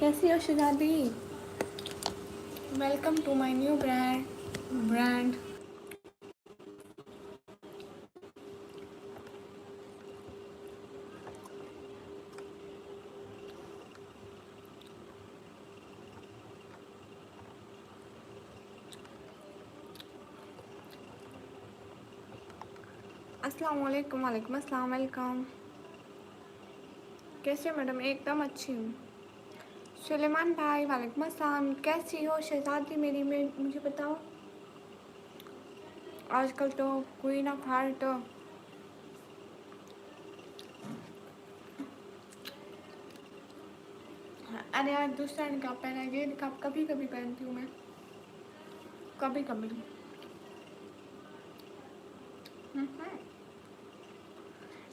कैसी हो शहजादी? Welcome to my new brand. अस्सलाम वालेकुम। वालेकुम अस्सलाम। वेलकम। कैसे हो मैडम? एकदम अच्छी हूँ। सुलेमान भाई वालेकुम अस्सलाम। कैसी हो शहजादी मेरी? मुझे बताओ। आजकल तो कोई ना फाल्ट। अरे यार, दूसरा निकाब पहना है। ये निकाब कभी कभी पहनती हूँ मैं, कभी कभी।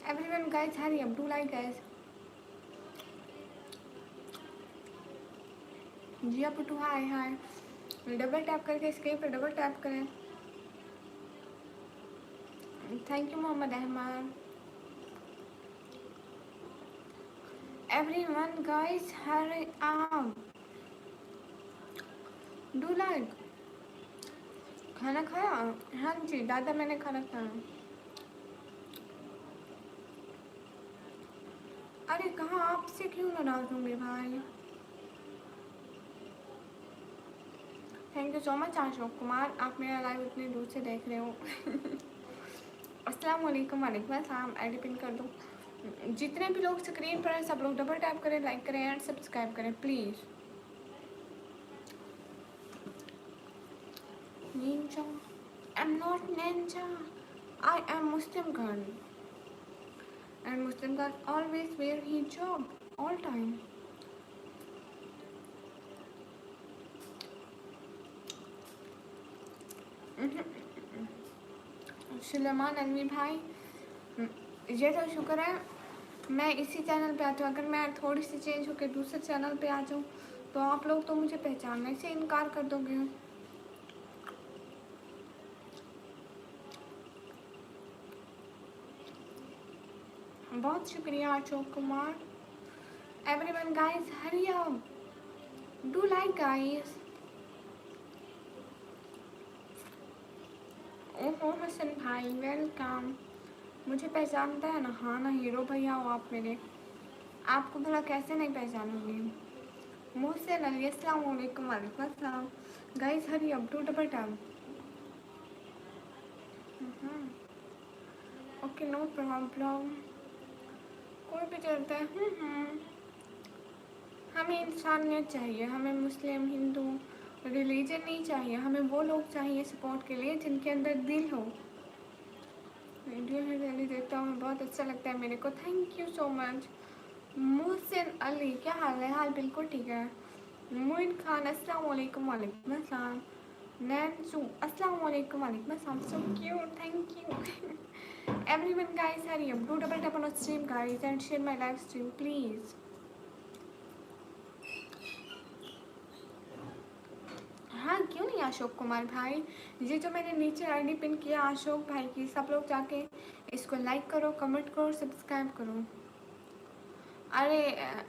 Everyone guys, hurry up, do like guys. Jiya Putu hi hi. Double tap करके स्क्रीन पर डबल टैप करें। Thank you Mohammad Ahmad. Everyone guys, hurry up, do like. खाना खाया? हाँ जी दादा, मैंने खाना खाया। अरे कहाँ, आपसे क्यों नाराज हूँ मेरे भाई। Thank you so much Ashok Kumar, आप मेरा लाइव इतनी दूर से देख रहे हो। अस्सलाम वालेकुम। वालेकुम अस्सलाम। आई पिन कर दो। जितने भी लोग स्क्रीन पर हैं सब लोग डबल टैप करें, लाइक करें एंड सब्सक्राइब करें please. Ninja, I am not Ninja, I am Muslim girl and Muslim girl always wear हिजाब ऑल टाइम। सुलेमान अनवी भाई, ये तो शुक्र है मैं इसी चैनल पे आती हूँ। अगर मैं थोड़ी सी चेंज होकर दूसरे चैनल पे आ जाऊँ तो आप लोग तो मुझे पहचानने से इनकार कर दोगे। बहुत शुक्रिया Ashok Kumar. Everyone guys hurry up, do like guys. ओहो हसन भाई वेलकम। मुझे पहचानता है ना? हाँ ना, हीरो भैया हो आप मेरे। आपको भला कैसे नहीं पहचानूंगी? मुझसे नली अस्सलाम वालेकुम। वालेकुम अस्सलाम। Guys hurry up, do double tap. Okay no problem, कोई भी चलता है। हमें इंसानियत चाहिए, हमें मुस्लिम हिंदू रिलीजन नहीं चाहिए, हमें वो लोग चाहिए सपोर्ट के लिए जिनके अंदर दिल हो। वीडियो में जल्दी देखता हूँ, बहुत अच्छा लगता है मेरे को। Thank you so much. Mohsin Ali, क्या हाल है? हाल बिल्कुल ठीक है। मोइन खान अस्सलाम वालेकुम। वालेकुम अस्सलाम। नैनसू अस्सलाम वालेकुम। वालेकुम अस्सलाम। So cute, thank you. Everyone guys hurry up, do double tap on stream guys and share my live stream please. हाँ क्यों नहीं अशोक कुमार भाई, ये जो मैंने नीचे आईडी पिन किया अशोक भाई की, सब लोग जाके इसको लाइक करो, कमेंट करो, सब्सक्राइब करो। अरे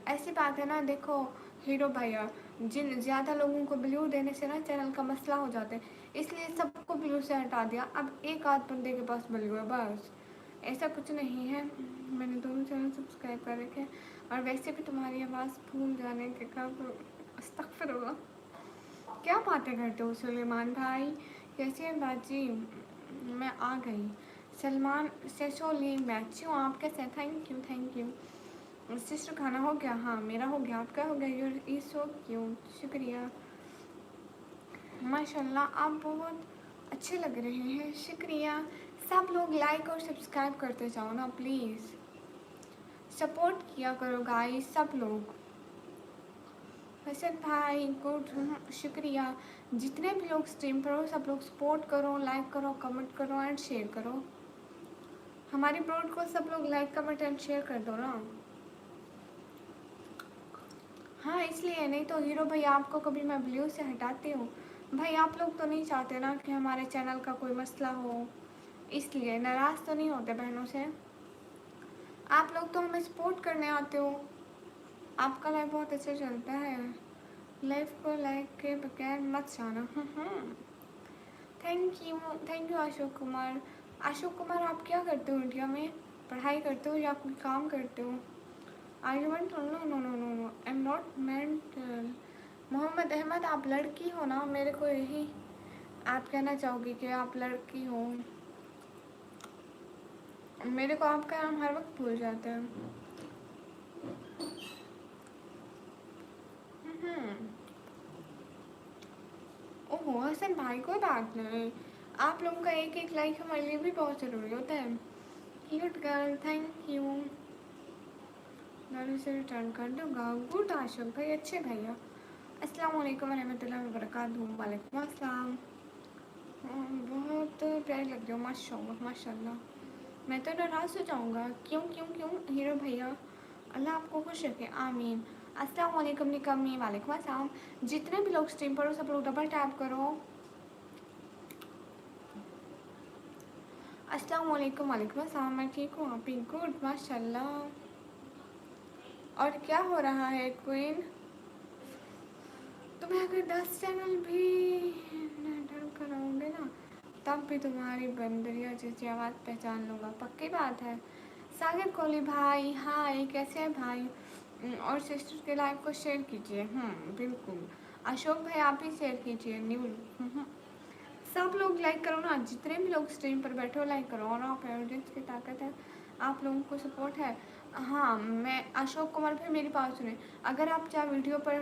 ऐसी बात है ना, देखो हीरो भैया, जिन ज़्यादा लोगों को ब्लू देने से ना चैनल का मसला हो जाता है, इसलिए सबको ब्लू से हटा दिया। अब एक आध बंदे के पास ब्लू है बस, ऐसा कुछ नहीं है। मैंने दोनों चैनल सब्सक्राइब कर रखे। और वैसे भी तुम्हारी आवाज़ भूल जाने के कब, अस्तगफिरुल्लाह। क्या बातें करते हो सुलेमान भाई? कैसी है बाजी? मैं आ गई। सलमान सेसोली, मैं अच्छी हूँ, आप कैसे हैं? Thank you thank you. Sister खाना हो गया? हाँ मेरा हो गया, आपका हो गया? यूर ई सो क्यूट, शुक्रिया। माशाल्लाह आप बहुत अच्छे लग रहे हैं, शुक्रिया। सब लोग लाइक और सब्सक्राइब करते जाओ ना प्लीज़, सपोर्ट किया करो गाइस सब लोग। हसन भाई गुड, शुक्रिया। जितने भी लोग स्ट्रीम पर हो सब लोग सपोर्ट करो, लाइक करो, कमेंट करो एंड शेयर करो। हमारी ब्रॉड को सब लोग लाइक कमेंट एंड शेयर कर दो ना। हाँ इसलिए, नहीं तो हीरो भाई आपको कभी मैं ब्लू से हटाती हूँ। भाई आप लोग तो नहीं चाहते ना कि हमारे चैनल का कोई मसला हो, इसलिए नाराज़ तो नहीं होते बहनों से। आप लोग तो हमें सपोर्ट करने आते हो। आपका लाइफ बहुत अच्छा चलता है, लाइफ को लाइक के बगैर मत जाना। Thank you, thank you Ashok Kumar. Ashok Kumar, आप क्या करते हो इंडिया में? पढ़ाई करते हो या कोई काम करते हो? I want, no no no no no, I am not mental. Mohammad Ahmad, आप लड़की हो ना? मेरे को यही आप कहना चाहोगे कि आप लड़की हो? मेरे को आपका नाम हर वक्त भूल जाता है। ओहो हसन भाई, कोई बात नहीं। आप लोगों का एक एक लाइक हमारे लिए भी बहुत ज़रूरी होता है। Cute girl, thank you. मैं से रिटर्न कर दूँगा। गुड आशुक भाई, अच्छे भैया। अस्सलाम वालेकुम रहमतुल्लाहि व बरकातहू। वालेकुम अस्सलाम। बहुत प्यारे लग रहे हो, माशाल्लाह माशाल्लाह। मैं तो नाराज़ हो जाऊँगा। क्यों क्यों क्यों हीरो भैया? अल्लाह आपको खुश रखे, आमीन। अस्सलाम वालेकुम निकम्मी। वालेकुम अस्सलाम। जितने भी लोग स्ट्रीम पर हो सब लोग डबल टैप करो। अस्सलाम वालेकुम। वालेकुम अस्सलाम। मैं ठीक हूँ, आप भी? गुड माशाल्लाह। और क्या हो रहा है क्वीन? तुम्हें अगर 10 चैनल भी डन कराओगे ना, तब भी तुम्हारी बंदरिया जैसी आवाज़ पहचान लूँगा, पक्की बात है। सागर कोहली भाई, हाय, कैसे हैं भाई? और सिस्टर के लाइव को शेयर कीजिए। बिल्कुल। अशोक भाई, आप भी शेयर कीजिए। न्यू सब लोग लाइक करो ना, जितने भी लोग स्ट्रीम पर बैठे हो लाइक करो। और आप ऑडियंस की ताकत है, आप लोगों को सपोर्ट है। हाँ, मैं अशोक कुमार भाई, मेरी बात सुने। अगर आप चाहे वीडियो पर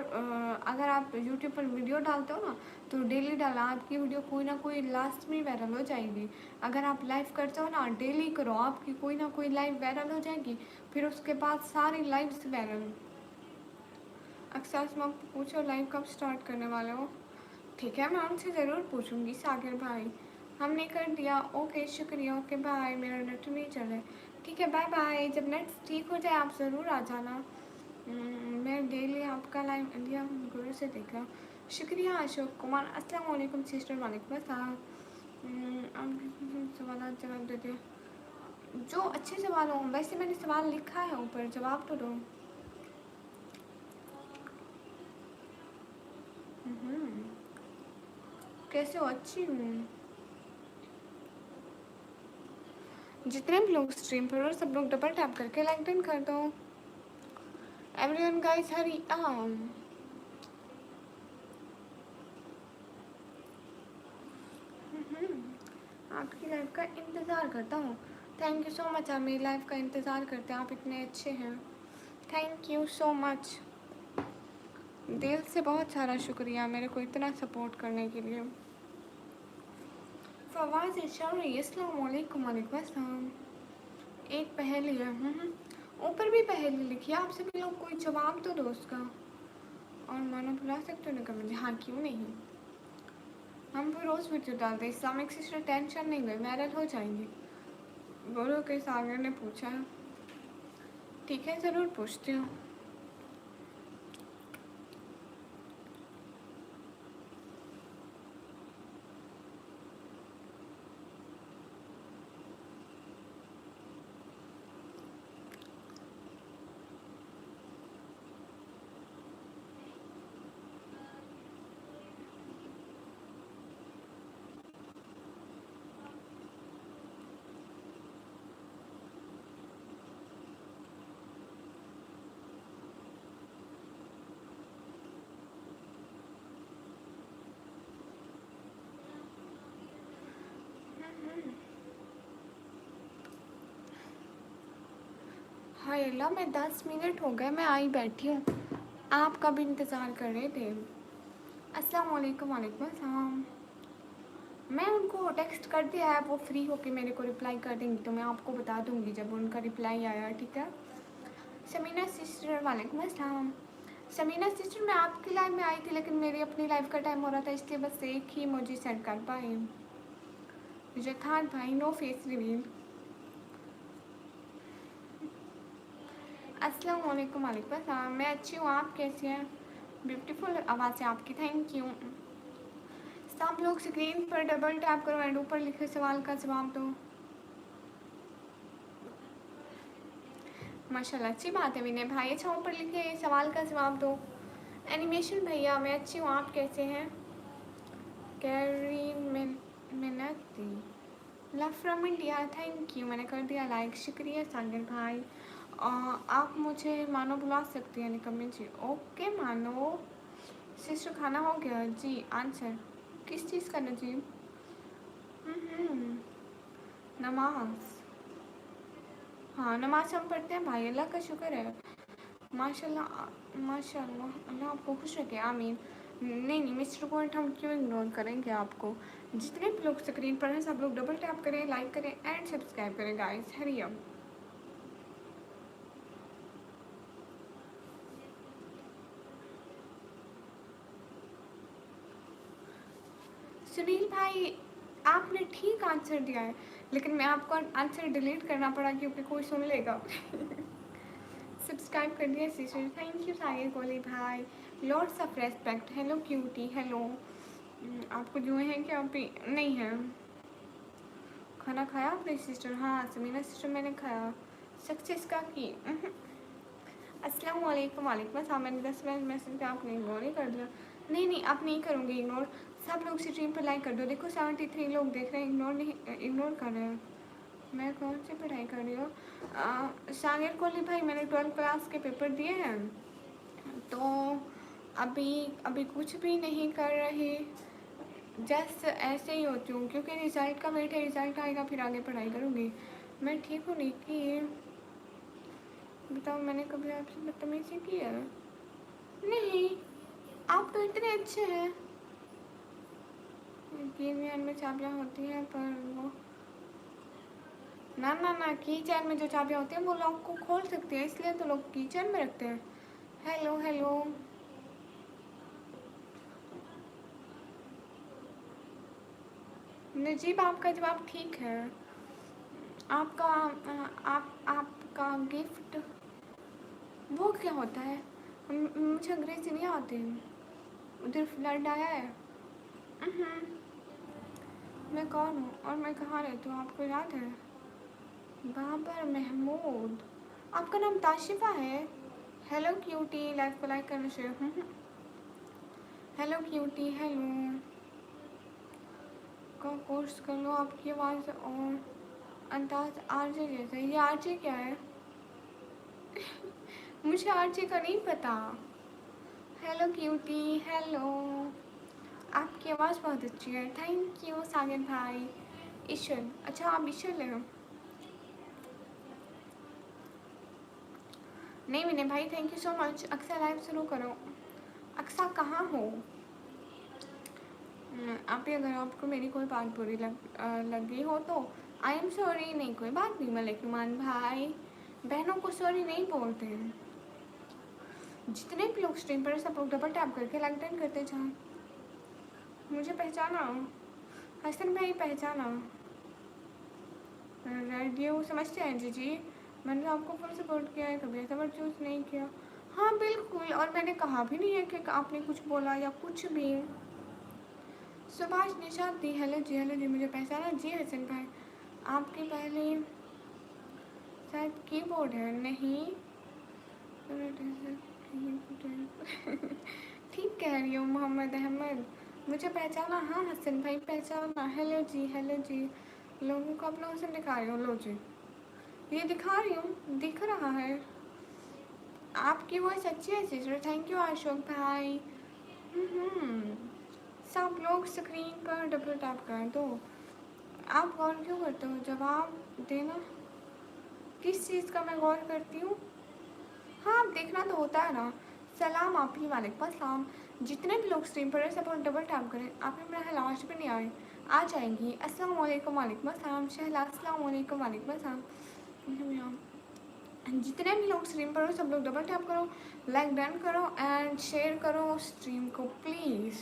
अगर आप यूट्यूब पर वीडियो डालते हो ना, तो डेली डाला, आपकी वीडियो कोई ना कोई लास्ट में वायरल हो जाएगी। अगर आप लाइव करते हो ना, डेली करो, आपकी कोई ना कोई लाइव वायरल हो जाएगी। फिर उसके बाद सारी लाइव्स वायरल। अक्सर पूछो लाइव कब स्टार्ट करने वाले हो? ठीक है, मैं उनसे ज़रूर पूछूंगी। सागर भाई, हमने कर दिया। ओके, शुक्रिया। Okay bye. मेरा नेट नहीं चल रहा है। ठीक है, बाय बाय। जब नेट ठीक हो जाए आप ज़रूर आ जाना। मैं डेली आपका लाइव इंडिया गुरु से देख रहा हूँ। शुक्रिया अशोक कुमार। अस्सलाम वालेकुम सिस्टर। वालेकुम अस्सलाम। सवाल जवाब दे दिया। जो अच्छे सवाल हों, वैसे मैंने सवाल लिखा है ऊपर, जवाब तो दो। कैसे हो? अच्छी हूँ। जितने भी लोग स्ट्रीम पर हो सब लोग डबल टैप करके लाइक डन कर दो। एवरीवन गाइस हरी आपकी लाइव का इंतज़ार करता हूँ। थैंक यू सो मच, आप मेरी लाइव का इंतज़ार करते हैं, आप इतने अच्छे हैं। थैंक यू सो मच, दिल से बहुत सारा शुक्रिया मेरे को इतना सपोर्ट करने के लिए। फवाज इशारी, अस्सलाम वालेकुम। वालेकुम अस्सलाम। एक पहेली है। ऊपर भी पहेली लिखी है, आप सभी लोग कोई जवाब तो दो उसका। और मानो बुला सकते हो ना कमेंट? हाँ, क्यों नहीं। हम भी रोज़ वीडियो डालते हैं। इस्लामिक सिस्टर टेंशन नहीं ले, वायरल हो जाएंगे। बोलो कि सागर ने पूछा। ठीक है, ज़रूर पूछती हूँ। हाय अल्लाह, मैं 10 मिनट हो गए, मैं आई बैठी हूँ। आप कब इंतज़ार कर रहे थे? अस्सलाम वालेकुम। वालेकुम अस्सलाम। मैं उनको टेक्स्ट कर दिया है, वो फ्री होके मेरे को रिप्लाई कर देंगी, तो मैं आपको बता दूँगी जब उनका रिप्लाई आया। ठीक है। समीना सिस्टर, वालेकुम अस्सलाम। समीना सिस्टर, मैं आपकी लाइव में आई थी, लेकिन मेरी अपनी लाइव का टाइम हो रहा था, इसलिए बस एक ही मुझे सेंड कर पाई। जखान भाई, नो फेस रिवील। अस्सलाम वालेकुम। वालेकुम अस्सलाम। मैं अच्छी हूँ, आप कैसी हैं? ब्यूटीफुल आवाज़ है आपकी, थैंक यू। सब लोग स्क्रीन पर डबल टैप करो एंड ऊपर लिखे सवाल का जवाब दो। माशाल्लाह, अच्छी बात है विनय भाई। अच्छा ऊपर लिखे सवाल का जवाब दो। एनिमेशन भैया मैं अच्छी हूँ, आप कैसे हैं? कैरी मिनती love from India, thank you, मैंने कर दिया लाइक, शुक्रिया सागर भाई। आप मुझे मानो बुला सकती हैं निकम्मी जी। ओके मानो। सिस्टर खाना हो गया जी? आंसर किस चीज़ का नजीब? नमाज। हाँ नमाज हम पढ़ते हैं भाई, अल्लाह का शुक्र है। माशाल्लाह माशाल्लाह, अल्लाह आपको खुश रखे, आमीन। नहीं मिस्टर पॉइंट हम क्यों इग्नोर करेंगे आपको। जितने भी लोग स्क्रीन पर हैं सब लोग डबल टैप करें, लाइक करें एंड सब्सक्राइब करें गाइस, हरी अप। सुनील भाई आपने ठीक आंसर दिया है, लेकिन मैं आपको आंसर डिलीट करना पड़ा क्योंकि कोई सुन लेगा। सब्सक्राइब कर दिया sister, thank you Sahir Kohli भाई, lots of respect. Hello cutie, hello. आपको जो है क्या अभी नहीं है? खाना खाया आपने सिस्टर? हाँ समीना सिस्टर मैंने खाया। सक्सेस का की। अस्सलाम वालेकुम। वालेकुम अस्सलाम। मैंने 10 मिनट मैसेज पे आपने इग्नोर ही कर दिया। नहीं आप नहीं करूँगी इग्नोर। सब लोग स्ट्रीम पर लाइक कर दो। देखो 73 लोग देख रहे हैं, इग्नोर कर रहे हैं। मैं कौन सी पढ़ाई कर रही हूँ? सागर कोहली भाई मैंने 12th क्लास के पेपर दिए हैं, तो अभी कुछ भी नहीं कर रही, जस्ट ऐसे ही होती हूँ क्योंकि रिज़ल्ट का वेट है। रिज़ल्ट आएगा फिर आगे पढ़ाई करूँगी। मैं ठीक हूँ निकी। बताओ मैंने कभी आपसे बदतमीजी की है? नहीं, आप तो इतने अच्छे हैं। कीचैन में चाबियाँ होती हैं पर वो ना कीचैन में जो चाबियाँ होती हैं वो लॉक को खोल सकती है, इसलिए तो लोग कीचैन में रखते हैं। हेलो नजीब, आपका जवाब ठीक है। आपका आपका गिफ्ट वो क्या होता है? मुझे अंग्रेजी नहीं आती। उधर फ्लड आया है। मैं कौन हूँ और मैं कहाँ रहती हूँ आपको याद है? बाबर महमूद। आपका नाम ताशिफा है? हेलो क्यूटी, लाइक को लाइक करना शेयर। Hello cutie, hello. का कोर्स कर लो, आपकी आवाज़ और अंदाज आरजे जैसा। ये आरजे क्या है? मुझे आरजे का नहीं पता। Hello cutie, hello. आपकी आवाज़ बहुत अच्छी है, थैंक यू सागर भाई। ईश्वर, अच्छा आप ईश्वर हैं? नहीं विनय भाई थैंक यू सो मच। अक्सर लाइव शुरू करो। अक्सा कहाँ हो? आप ही अगर आपको मेरी कोई बात बुरी लगी हो तो आई एम सॉरी। नहीं कोई बात नहीं मलिक नुमान भाई, बहनों को सॉरी नहीं बोलते हैं। जितने भी लोग स्ट्रीम पर सब लोग डबल टैप करके लाइक डन करते जाओ। मुझे पहचाना? हसन भाई पहचाना? रेडियो समझते हैं जी। मैंने आपको फुल सपोर्ट किया है, कभी ऐसा वर्ड चूज़ नहीं किया। हाँ बिल्कुल, और मैंने कहा भी नहीं है कि आपने कुछ बोला या कुछ भी। सुभाष निशाद दी, हेलो जी मुझे पहचाना जी हसन भाई। आपके पहले शायद कीबोर्ड है नहीं? ठीक कह रही हूँ मोहम्मद अहमद, मुझे पहचाना? हाँ हसन भाई पहचाना। हेलो जी। लोगों को अपना हसन दिखा रही हूँ, लो जी ये दिखा रही हूँ, दिख रहा है। आपकी वॉइस अच्छी है सिस्टर, थैंक यू अशोक भाई। सब लोग स्क्रीन पर डबल टैप कर दो। आप गौर क्यों करते हो? जवाब देना। किस चीज़ का मैं गौर करती हूँ? हाँ आप देखना तो होता है ना। सलाम आप ही, वालेकुम अस्सलाम। जितने भी लोग स्ट्रीम पर हैं सब लोग डबल टैप करें। आपने मेरा लास्ट पे नहीं आए, आ जाएंगी। अस्सलाम वालेकुम, वालेकुम अस्सलाम। शहला अस्सलाम वालेकुम, वालेकुम अस्सलाम। जितने भी लोग स्ट्रीम पर हो सब लोग डबल टैप करो, लाइक डन करो एंड शेयर करो स्ट्रीम को प्लीज़।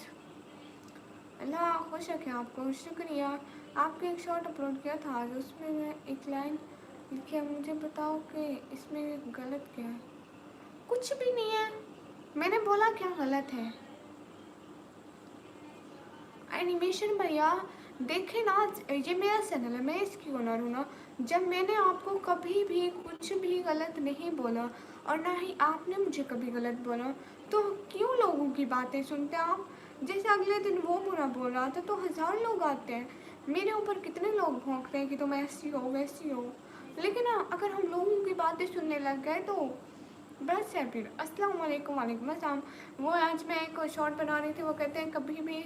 अल्लाह खुश रखे आपको, शुक्रिया। आपके एक शॉर्ट अपलोड किया था आज, उसमें मैं एक लाइन लिखी, मुझे बताओ कि इसमें गलत क्या है? कुछ भी नहीं है, मैंने बोला क्या गलत है? एनिमेशन भैया देखे ना, ये मेरा चैनल है, मैं इसकी ओनर हूँ ना, जब मैंने आपको कभी भी कुछ भी गलत नहीं बोला और ना ही आपने मुझे कभी गलत बोला, तो क्यों लोगों की बातें सुनते हैं आप? जैसे अगले दिन वो बुरा बोल रहा था तो 1000 लोग आते हैं, मेरे ऊपर कितने लोग भौंकते हैं कि तुम ऐसी हो वैसी हो। लेकिन अगर हम लोगों की बातें सुनने लग गए तो बस है फिर। अस्सलाम वालेकुम, वालेकुम अस्सलाम। वो आज मैं एक शॉर्ट बना रही थी, वो कहते हैं कभी भी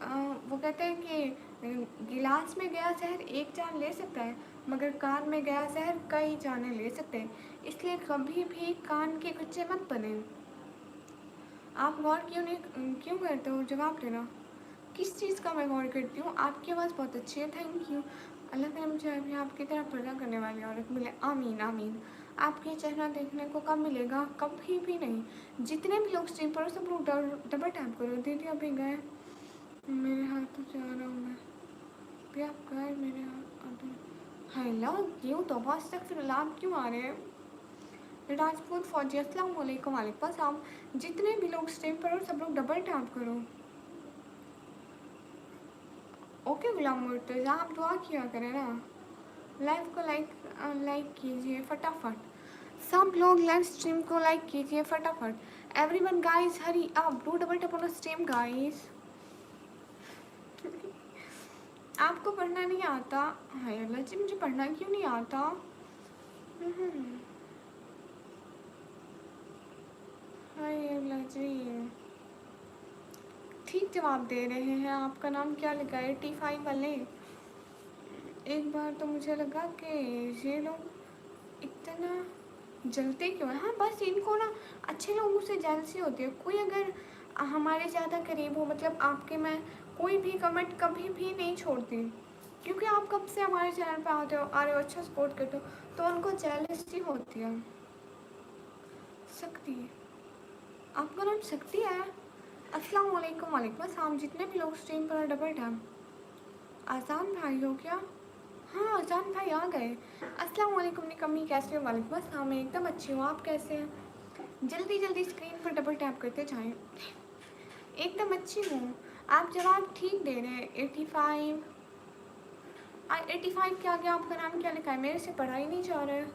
वो कहते हैं कि गिलास में गया शहर एक जान ले सकता है, मगर कान में गया शहर कई जाने ले सकते हैं। इसलिए कभी भी कान के कच्चे मत बने। आप गौर क्यों करते हो? जवाब देना। किस चीज़ का मैं गौर करती हूँ? आपकी आवाज़ बहुत अच्छी है, थैंक यू। अल्लाह ताला मुझे अभी आपकी तरह पर्दा करने वाली औरत मिले, आमीन आमीन। आपके चेहरा देखने को कब मिलेगा? कभी भी नहीं। जितने भी लोग स्ट्रीम पर सब लोग डबल टैप करो। दीदी अभी गए, मेरे हाथ तो जा रहा हूँ मैं भी, आप गए मेरे हाथ। हेलो क्यों तो बस तक फिर आप क्यों आ रहे हैं? राजपूत फौजी, अस्सलाम वालेकुम, वालेकुम अस्सलाम। जितने भी लोग स्ट्रीम पर हो सब लोग डबल टैप करो। ओके गुलाम मुर्तज़ा, आप दुआ किया करें ना। लाइव को लाइक कीजिए फटाफट। सब लोग लाइव स्ट्रीम को लाइक कीजिए फटाफट। Everyone guys hurry up, do double tap on stream guys. आपको पढ़ना नहीं आता? हाय अल्लाह जी, मुझे पढ़ना क्यों नहीं आता? हाय अल्लाह जी, ठीक जवाब दे रहे हैं। आपका नाम क्या लिखा है? T5 वाले। एक बार तो मुझे लगा कि ये लोग इतना जलते क्यों हैं? हाँ बस इनको ना अच्छे लोगों से जेलसी होती है। कोई अगर हमारे ज़्यादा करीब हो, मतलब आपके, मैं कोई भी कमेंट कभी भी नहीं छोड़ती, क्योंकि आप कब से हमारे चैनल पे आ रहे हो, अच्छा सपोर्ट करते हो, तो उनको जेलसी होती है। सकती है, आपका नाम शक्ति है? अस्सलाम वालेकुम, वालेकुम अस्सलाम। जितने भी लोग स्ट्रीम पर डबल टैप। आसान भाई हो क्या? हाँ आसान भाई आ गए। अस्सलाम वालेकुम निकम्मी, कैसे हो? वालेकुम अस्सलाम, मैं एकदम अच्छी हूँ, आप कैसे हैं? जल्दी जल्दी स्क्रीन पर डबल टैप करते जाएं। एकदम अच्छी हूँ। आप जवाब ठीक दे रहे हैं। 85 85 के आगे आपका नाम क्या लिखा है? मेरे से पढ़ा ही नहीं जा रहा है।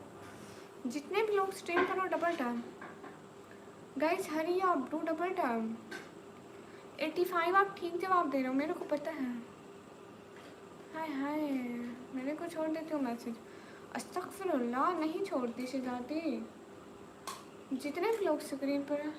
जितने भी लोग स्ट्रीम पर हो डबल टैप गाइस, हरी आप डू डबल टैप। 85 आप ठीक जवाब दे रहे हो, मेरे को पता है। हाय हाय, मेरे को छोड़ देते हो मैसेज? अस्तगफिरुल्लाह, नहीं छोड़ती सिजाती। जितने भी लोग स्क्रीन पर हैं।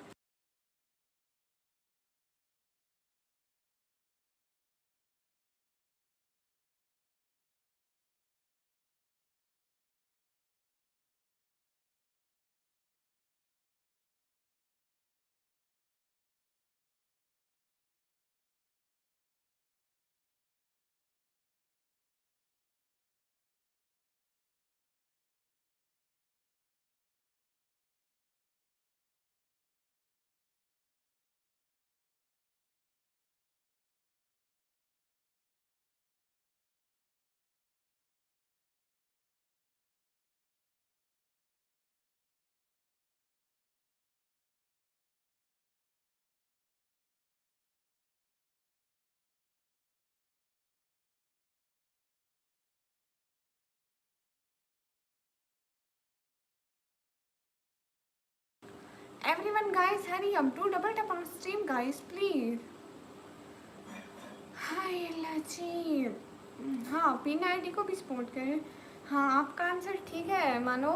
Everyone guys, hurry up, do double tap on stream guys, please. हाय अल्लाह जी। हाँ पिन आईडी को भी सपोर्ट करें। हाँ आपका आंसर ठीक है मानो।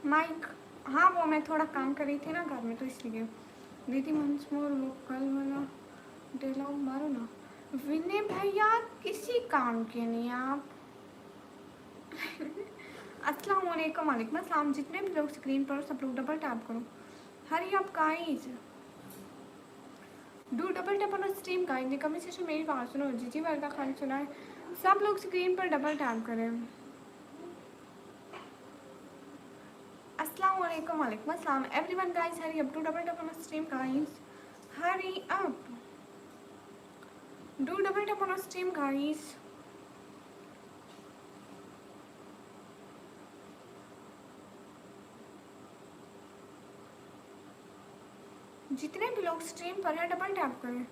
माइक, हाँ वो मैं थोड़ा काम कर रही थी ना घर में, तो इसलिए। दीदी मंस मोर लोकल वाला डायलॉग मारो ना। विनय भैया किसी काम के नहीं आप। अस्सलाम वालेकुम, वालेकुम अस्सलाम। जितने भी लोग स्क्रीन पर सब लोग डबल टैप करो। हरी आप guys, do double tap on stream guys. ये कमेंट सेक्शन मेरी बात सुनो, जीजी वर्दा खान सुना है, सब लोग स्क्रीन पर डबल टैप करें। अस्सलाम वालेकुम, वालेकुम अस्सलाम। Everyone guys hurry up, do double tap on stream guys, hurry up, do double tap on stream guys. जितने भी लोग स्ट्रीम पर हैं डबल टैप करें।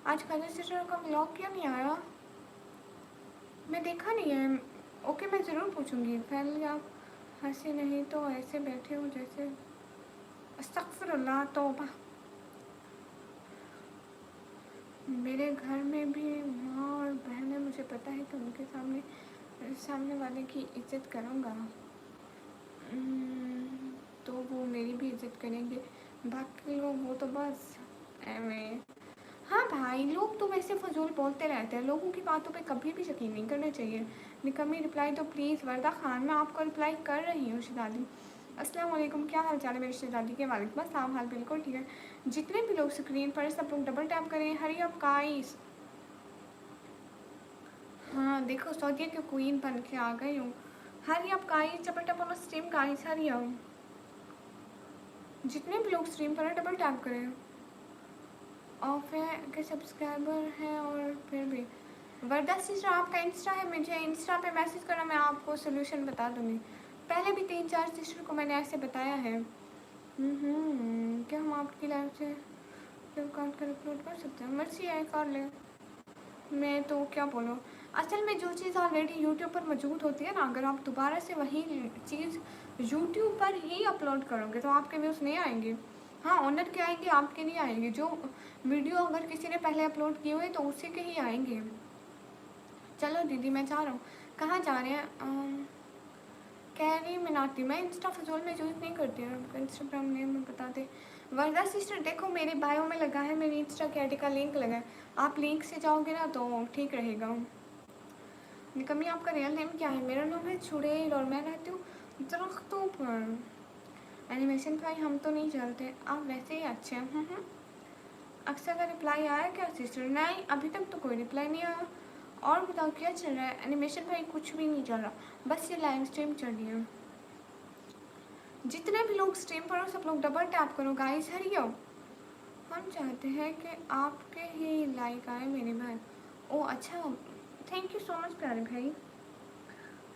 आज कलर सिस्टर का व्लॉग क्यों नहीं आया? मैं देखा नहीं है। ओके मैं ज़रूर पूछूंगी। पहले आप हंसी नहीं तो ऐसे बैठे हो जैसे, अस्तगफिरुल्लाह, तौबा। मेरे घर में भी माँ और बहन है, मुझे पता है कि उनके सामने वाले की इज्जत करूँगा तो वो मेरी भी इज्जत करेंगे। बाकी लोग वो तो बस एਵੇਂ। हाँ भाई, लोग तो वैसे फजूल बोलते रहते हैं, लोगों की बातों पे कभी भी यकीन नहीं करना चाहिए। निकम्मी रिप्लाई तो प्लीज़ वर्दा खान, मैं आपको रिप्लाई कर रही हूँ शहजादी। अस्सलाम वालेकुम, क्या हाल चाल है मेरी शहजादी के? वालेकुम अस्सलाम, हाल बिल्कुल ठीक है। जितने भी लोग स्क्रीन पर सब लोग डबल टैप करें। Hurry up guys. हाँ देखो, सऊदीया की क्वीन बन के आ गई हूँ। हरी up guys, double tap on stream guys, hurry up. जितने भी लोग स्ट्रीम पर हैं डबल टैप करें। ऑफ है के सब्सक्राइबर हैं और फिर भी। वर्दा सिस्टर आपका इंस्टा है, मुझे इंस्टा पे मैसेज करना, मैं आपको सोल्यूशन बता दूँगी। पहले भी 3-4 सिस्टर को मैंने ऐसे बताया है। क्या हम आपकी लाइफ से काट कर अपलोड कर सकते हैं? मर्जी है, कर ले। मैं तो क्या बोलूँ, असल में जो चीज़ ऑलरेडी यूट्यूब पर मौजूद होती है ना, अगर आप दोबारा से वही चीज़ यूट्यूब पर ही अपलोड करोगे तो आपके व्यूज़ नहीं आएंगे। हाँ, ओनर के आएंगे, आपके नहीं आएंगे। जो वीडियो अगर किसी ने पहले अपलोड किए हुए तो उसी के ही आएंगे। चलो दीदी मैं जा रहा हूँ। कहाँ जा रहे हैं? कह रही मिनाती, मैं इंस्टा फजूल में यूज़ नहीं करती हूँ। आपका इंस्टाग्राम नेम में बता दे। वर्दा सिस्टर देखो, मेरे बायो में लगा है, मेरी इंस्टा के आईडी का लिंक लगा है। आप लिंक से जाओगे ना तो ठीक रहेगा। निकम्मी आपका रियल नेम क्या है? मेरा नाम है छुड़ैल और मैं रहती हूँ दरख्तों पर। एनिमेशन भाई हम तो नहीं चलते, आप वैसे ही अच्छे हैं। अक्सर का रिप्लाई आया क्या सिस्टर? नहीं, अभी तक तो कोई रिप्लाई नहीं आया। और बताओ क्या चल रहा है? एनिमेशन भाई कुछ भी नहीं चल रहा, बस ये लाइव स्ट्रीम चल रही है। जितने भी लोग स्ट्रीम पर हो सब लोग डबल टैप करो गाइस, हरियो। हम चाहते हैं कि आपके ही लाइक आए मेरे भाई। ओ अच्छा, थैंक यू सो मच प्यारे भाई।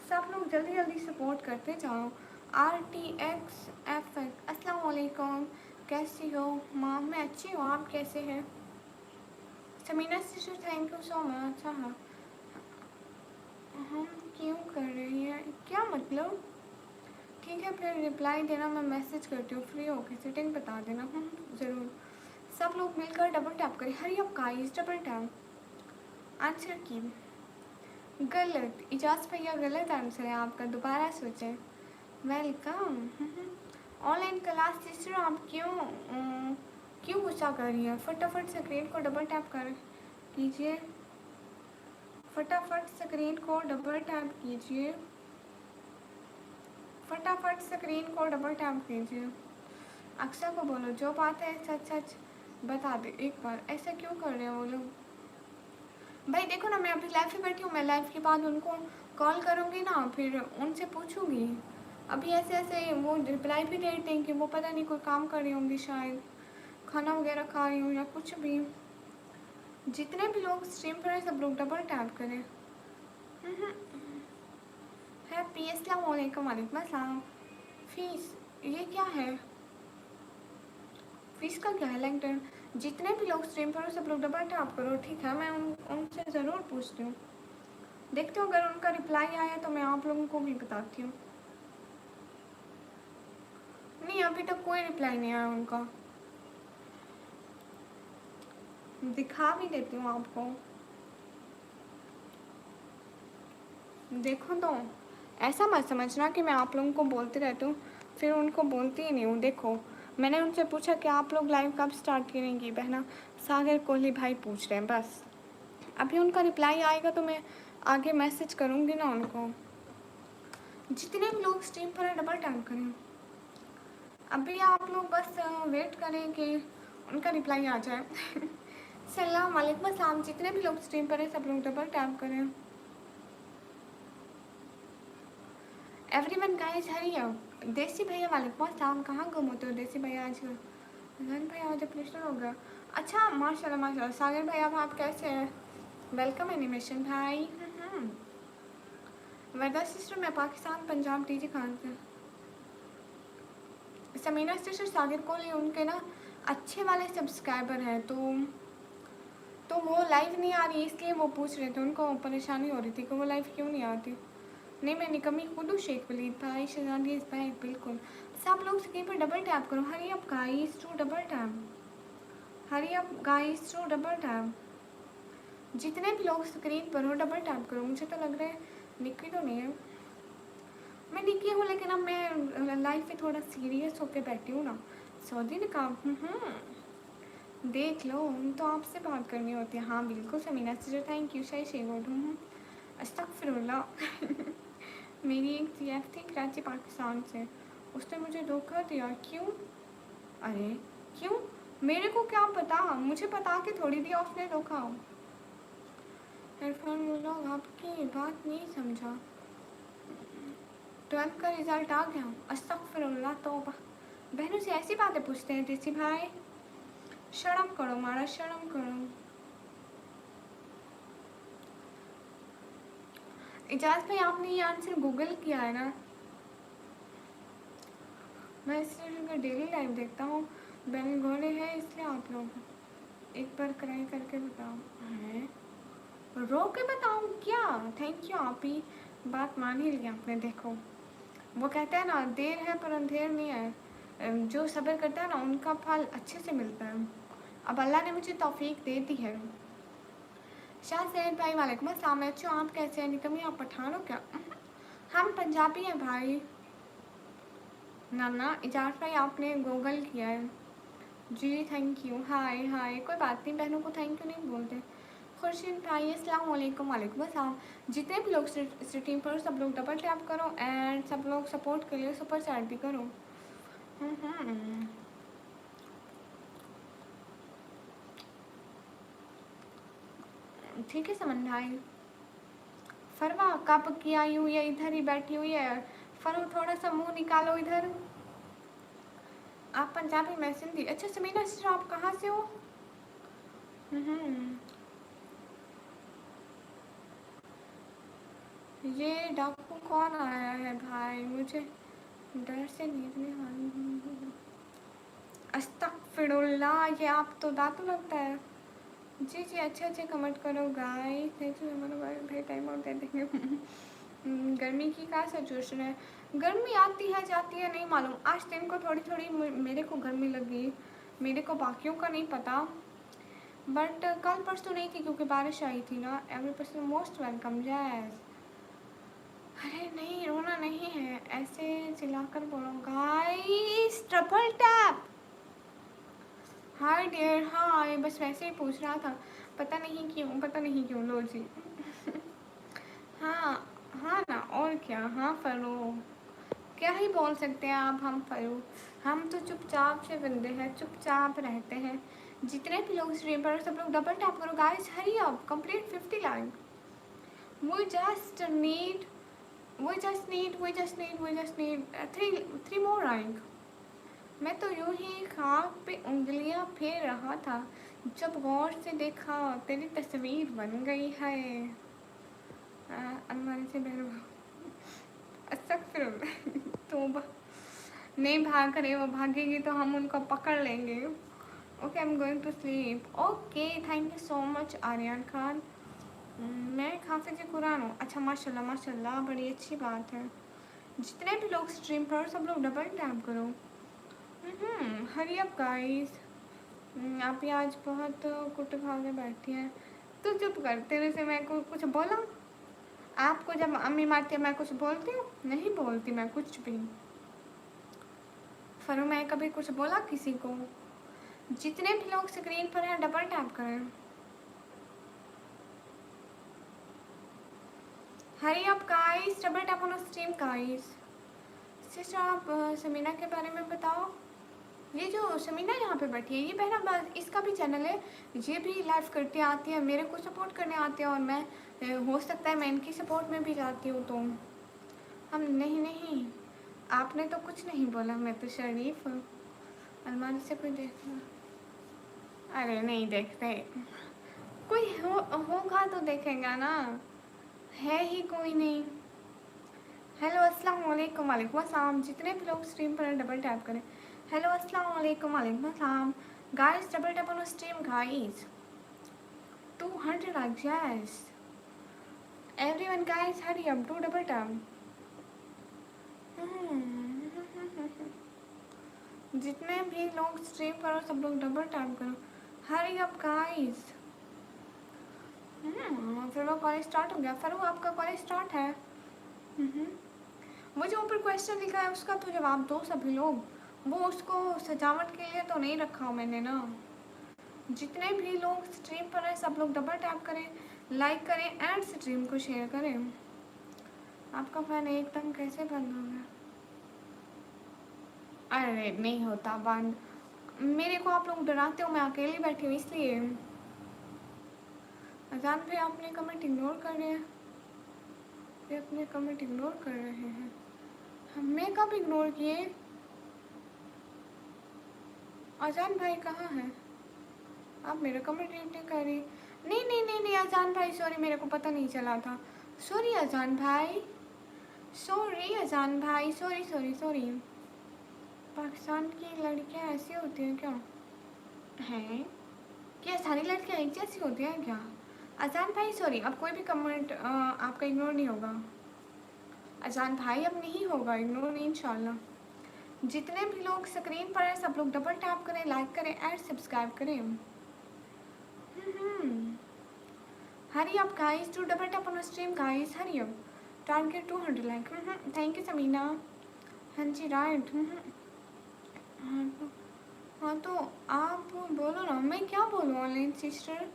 सब लोग जल्दी जल्दी सपोर्ट करते जाओ। RTX FX, अस्सलाम वालेकुम, कैसी हो माँ? मैं अच्छी हूँ, आप कैसे हैं? Samina sister thank you so much. हाँ, हम क्यों कर रही हैं? क्या मतलब? ठीक है फिर रिप्लाई देना, मैं मैसेज करती हूँ, फ्री होके सेटिंग बता देना। ज़रूर। सब लोग मिलकर डबल टैप करें। Hurry up guys, double tap. Answer की गलत, इजाज़ भैया गलत आंसर है आपका, दोबारा सोचें। वेलकम। ऑनलाइन क्लास सिस्टर, आप क्यों गुस्सा कर रही हैं? फटाफट स्क्रीन को डबल टैप कर कीजिए, फटाफट स्क्रीन को डबल टैप कीजिए, फटाफट स्क्रीन को डबल टैप कीजिए। अक्सर को बोलो जो बात है सच सच बता दे एक बार। ऐसा क्यों कर रहे हैं वो लोग? भाई देखो ना, मैं अभी लाइव पे बैठी हूँ, मैं लाइव के बाद उनको कॉल करूँगी ना, फिर उनसे पूछूँगी। अभी ऐसे ऐसे वो रिप्लाई भी दे दें कि वो पता नहीं कोई काम कर रही होंगी, शायद खाना वगैरह खा रही हूँ या कुछ भी। जितने भी लोग स्ट्रीम पर हैं सब लोग डबल टैप करें। हैप्पी अस्सलाम वालेकुम, वालेकुम अस्सलाम। फीस ये क्या है? फीस का क्या है? लैंगटन। जितने भी लोग स्ट्रीम पर हो सब लोग डबल टैप करो, ठीक है? मैं उनसे ज़रूर पूछती हूँ, देखती हूँ अगर उनका रिप्लाई आया तो मैं आप लोगों को भी बताती हूँ। नहीं, अभी तक कोई रिप्लाई नहीं आया उनका। दिखा भी देती हूँ आपको, देखो तो। ऐसा मत समझना कि मैं आप लोगों को बोलती रहती हूँ फिर उनको बोलती ही नहीं हूँ। देखो, मैंने उनसे पूछा कि आप लोग लाइव कब स्टार्ट करेंगी? बहना सागर कोहली भाई पूछ रहे हैं, बस। अभी उनका रिप्लाई आएगा तो मैं आगे मैसेज करूँगी ना उनको। जितने भी लोग स्ट्रीम पर हैं डबल टैप करें। अभी आप लोग बस वेट करें कि उनका रिप्लाई आ जाए। सलाम वालेकुम अस्सलाम, जितने भी लोग स्ट्रीम पर हैं सब लोग डबल टैप करें। Everyone guys hurry up. देसी भैया वालेकुम अस्सलाम, कहाँ गुम होते हो देसी भैया आजकल? रन भाई आज अपडेशन हो गया। अच्छा माशाल्लाह माशाल्लाह। सागर भाई अब आप कैसे हैं? वेलकम एनिमेशन भाई। वर्दा सिस्टर मैं पाकिस्तान पंजाब डीजी खान से। समीना सिस्टर सागर को लिए उनके ना अच्छे वाले सब्सक्राइबर हैं तो वो लाइव नहीं आ रही, इसलिए वो पूछ रहे थे, उनको परेशानी हो रही थी कि वो लाइव क्यों नहीं आती। नहीं मैं निकम्मी खुद हूँ शेख वलीद भाई, शहजादी इस बैक बिल्कुल। सब लोग स्क्रीन पर डबल टैप करो, hurry up guys to double tap, hurry up guys to double tap. जितने भी लोग स्क्रीन पर हो डबल टैप करो। मुझे तो लग रहा है निकी तो नहीं है, मैं निकी हूँ लेकिन अब मैं लाइफ में थोड़ा सीरियस होकर बैठी हूँ ना। सऊदी ने कहा देख लो, तो आपसे बात करनी होती है। हाँ बिल्कुल समीना सिस्टर, थैंक यू। शाही शेगोट हूँ, अस्तगफिरुल्लाह। मेरी एक जीएफ थी कराची पाकिस्तान से, उसने मुझे धोखा दिया। क्यों? अरे क्यों? मेरे को क्या पता, मुझे पता कि थोड़ी दिया उसने धोखा। इरफान बोला आपकी बात नहीं समझा, 12th का रिजल्ट आ गया। अस्तगफिरुल्लाह तौबा। बहनों से ऐसी बातें पूछते हैं देसी भाई, शर्म करो मारा, शर्म करो। इजाज़ भाई आपने ये आंसर गूगल किया है ना? मैं इसलिए डेली लाइव देखता हूँ, बेंगोली है इसलिए आप लोग एक बार कराई करके बताओ। है रो के बताऊँ क्या? थैंक यू, आप ही बात मान ही लिया आपने। देखो वो कहते हैं ना, देर है पर अंधेर नहीं है। जो सब्र करता है ना उनका फल अच्छे से मिलता है। अब अल्लाह ने मुझे तौफीक दे दी है। शाह सैद भाई वालेकुम अस्सलाम। अच्छो आप कैसे हैं? निकम्मी आप पठान हो क्या? हम पंजाबी हैं भाई। ना ना इजाज़ भाई आपने गूगल किया है जी, थैंक यू। हाय हाय, कोई बात नहीं, बहनों को थैंक यू नहीं बोलते। खुर्शीद भाई अस्सलाम वालेकुम। वालेकुम अस्सलाम। जितने भी लोग स्ट्रीम पर सब लोग डबल टैप करो एंड सब लोग सपोर्ट के लिए सुपर चैट भी करो। ठीक है समन भाई। फरवा कब की आई हुई है, इधर ही बैठी हुई है। फरो थोड़ा सा मुंह निकालो इधर। आप पंजाबी, मैं सिंधी। अच्छा समीना सिस्टर आप कहाँ से हो? ये डाकू कौन आया है भाई? मुझे डर से नींद नहीं आ रही। अस्तगफिरुल्लाह, ये आप तो दांतू लगता है। जी जी, अच्छे अच्छे कमेंट करो गाइस। भाई टाइम आउट दे देंगे। गर्मी की क्या सिचुएशन है? गर्मी आती है जाती है नहीं मालूम। आज दिन को थोड़ी थोड़ी मेरे को गर्मी लगी, मेरे को बाकियों का नहीं पता, बट कल परसों नहीं थी क्योंकि बारिश आई थी ना। Every person most welcome. जैस अरे नहीं रोना नहीं है, ऐसे चिल्लाकर बोलो guys triple tap. Hi dear, hi, बस वैसे ही पूछ रहा था, पता नहीं क्यों, पता नहीं क्यों। लो जी। हाँ हाँ ना, और क्या। हाँ फरो, क्या ही बोल सकते हैं आप। हम फरो, हम तो चुपचाप से बंदे हैं, चुपचाप रहते हैं। जितने भी लोग स्ट्रीम पर सब लोग डबल टैप करो guys, hurry up, complete 50 like. We just need, we just need three more like। मैं तो यूं ही खाक पे उंगलियां फेर रहा था जब गौर से देखा तेरी तस्वीर बन गई है। अलमारी से अस्तगफिरुल्लाह तौबा। नहीं भाग रहे, वो भागेगी तो हम उनको पकड़ लेंगे। Okay I am going to sleep. Okay thank you so much Aryan Khan. मैं हाफिज़ कुरान हूँ। अच्छा माशाल्लाह माशाल्लाह, बड़ी अच्छी बात है। जितने भी लोग स्ट्रीम पर सब लोग डबल टैप करो। Hurry up guys. आप ही आज बहुत कुट खा के बैठी हैं, तो चुप कर। तेरे से मैं कुछ बोला? आपको जब अम्मी मारती है मैं कुछ बोलती हूँ? नहीं बोलती मैं कुछ भी। फरो मैं कभी कुछ बोला किसी को? जितने भी लोग स्क्रीन पर हैं डबल टैप करें। Hurry up guys, double tap on stream guys. Sister आप समीना के बारे में बताओ। ये जो समीना यहाँ पे बैठी है ये बहना बस इसका भी चैनल है, ये भी लाइव करती आती है, मेरे को सपोर्ट करने आते हैं और मैं हो सकता है मैं इनकी सपोर्ट में भी जाती हूँ। तो हम नहीं नहीं, आपने तो कुछ नहीं बोला, मैं तो शरीफ हूँ। अलमारी से कोई देखना? अरे नहीं देखते, कोई होगा तो देखेगा ना, है ही कोई नहीं। हेलो अस्सलाम वालेकुम। वालेकुम अस्सलाम। जितने भी लोग स्ट्रीम पर डबल टैप करें। हेलो अस्सलाम वालेकुम। वालेकुम अस्सलाम guys, double tap on stream guys. 200 like yes everyone guys, hurry up, do double tap। जितने भी लोग स्ट्रीम पर हो सब लोग डबल टैप करो, हरी अप गाइस। फिर वो कॉलेज स्टार्ट हो गया। फिर वो आपका कॉलेज स्टार्ट है। वो जो ऊपर क्वेश्चन लिखा है उसका तो जवाब दो सभी लोग। वो उसको सजावट के लिए तो नहीं रखा मैंने ना। जितने भी लोग स्ट्रीम पर हैं सब लोग डबल टैप करें, लाइक करें एंड स्ट्रीम को शेयर करें। आपका फैन एकदम कैसे बंद हो गया? अरे नहीं होता बंद, मेरे को आप लोग डराते हो, मैं अकेली बैठी हूँ इसलिए। अजान भी आपने कमेंट इग्नोर कर रहे हैं, ये अपने कमेंट इग्नोर कर रहे हैं। मैं कब इग्नोर किए? अजान भाई कहाँ हैं? आप मेरा कमेंट रीड नहीं कर रही। नहीं नहीं नहीं नहीं अजान भाई सॉरी, मेरे को पता नहीं चला था। सॉरी अजान भाई, सॉरी अजान भाई, सॉरी सॉरी सॉरी। पाकिस्तान की लड़कियाँ ऐसी होती हैं क्या? हैं क्या सारी लड़कियाँ एक जैसी होती हैं क्या? अजान भाई सॉरी, अब कोई भी कमेंट आपका इग्नोर नहीं होगा। अजान भाई अब नहीं होगा इग्नोर, नहीं इंशाल्लाह। जितने भी लोग स्क्रीन पर हैं सब लोग डबल टैप करें, लाइक करें एंड सब्सक्राइब करें। Hurry up guys, to double tap on stream guys, hurry up. Target 200 like. Thank you Samina. हाँ जी राइट। हाँ तो आप बोलो ना, मैं क्या बोलूँ? ऑनलाइन सिस्टर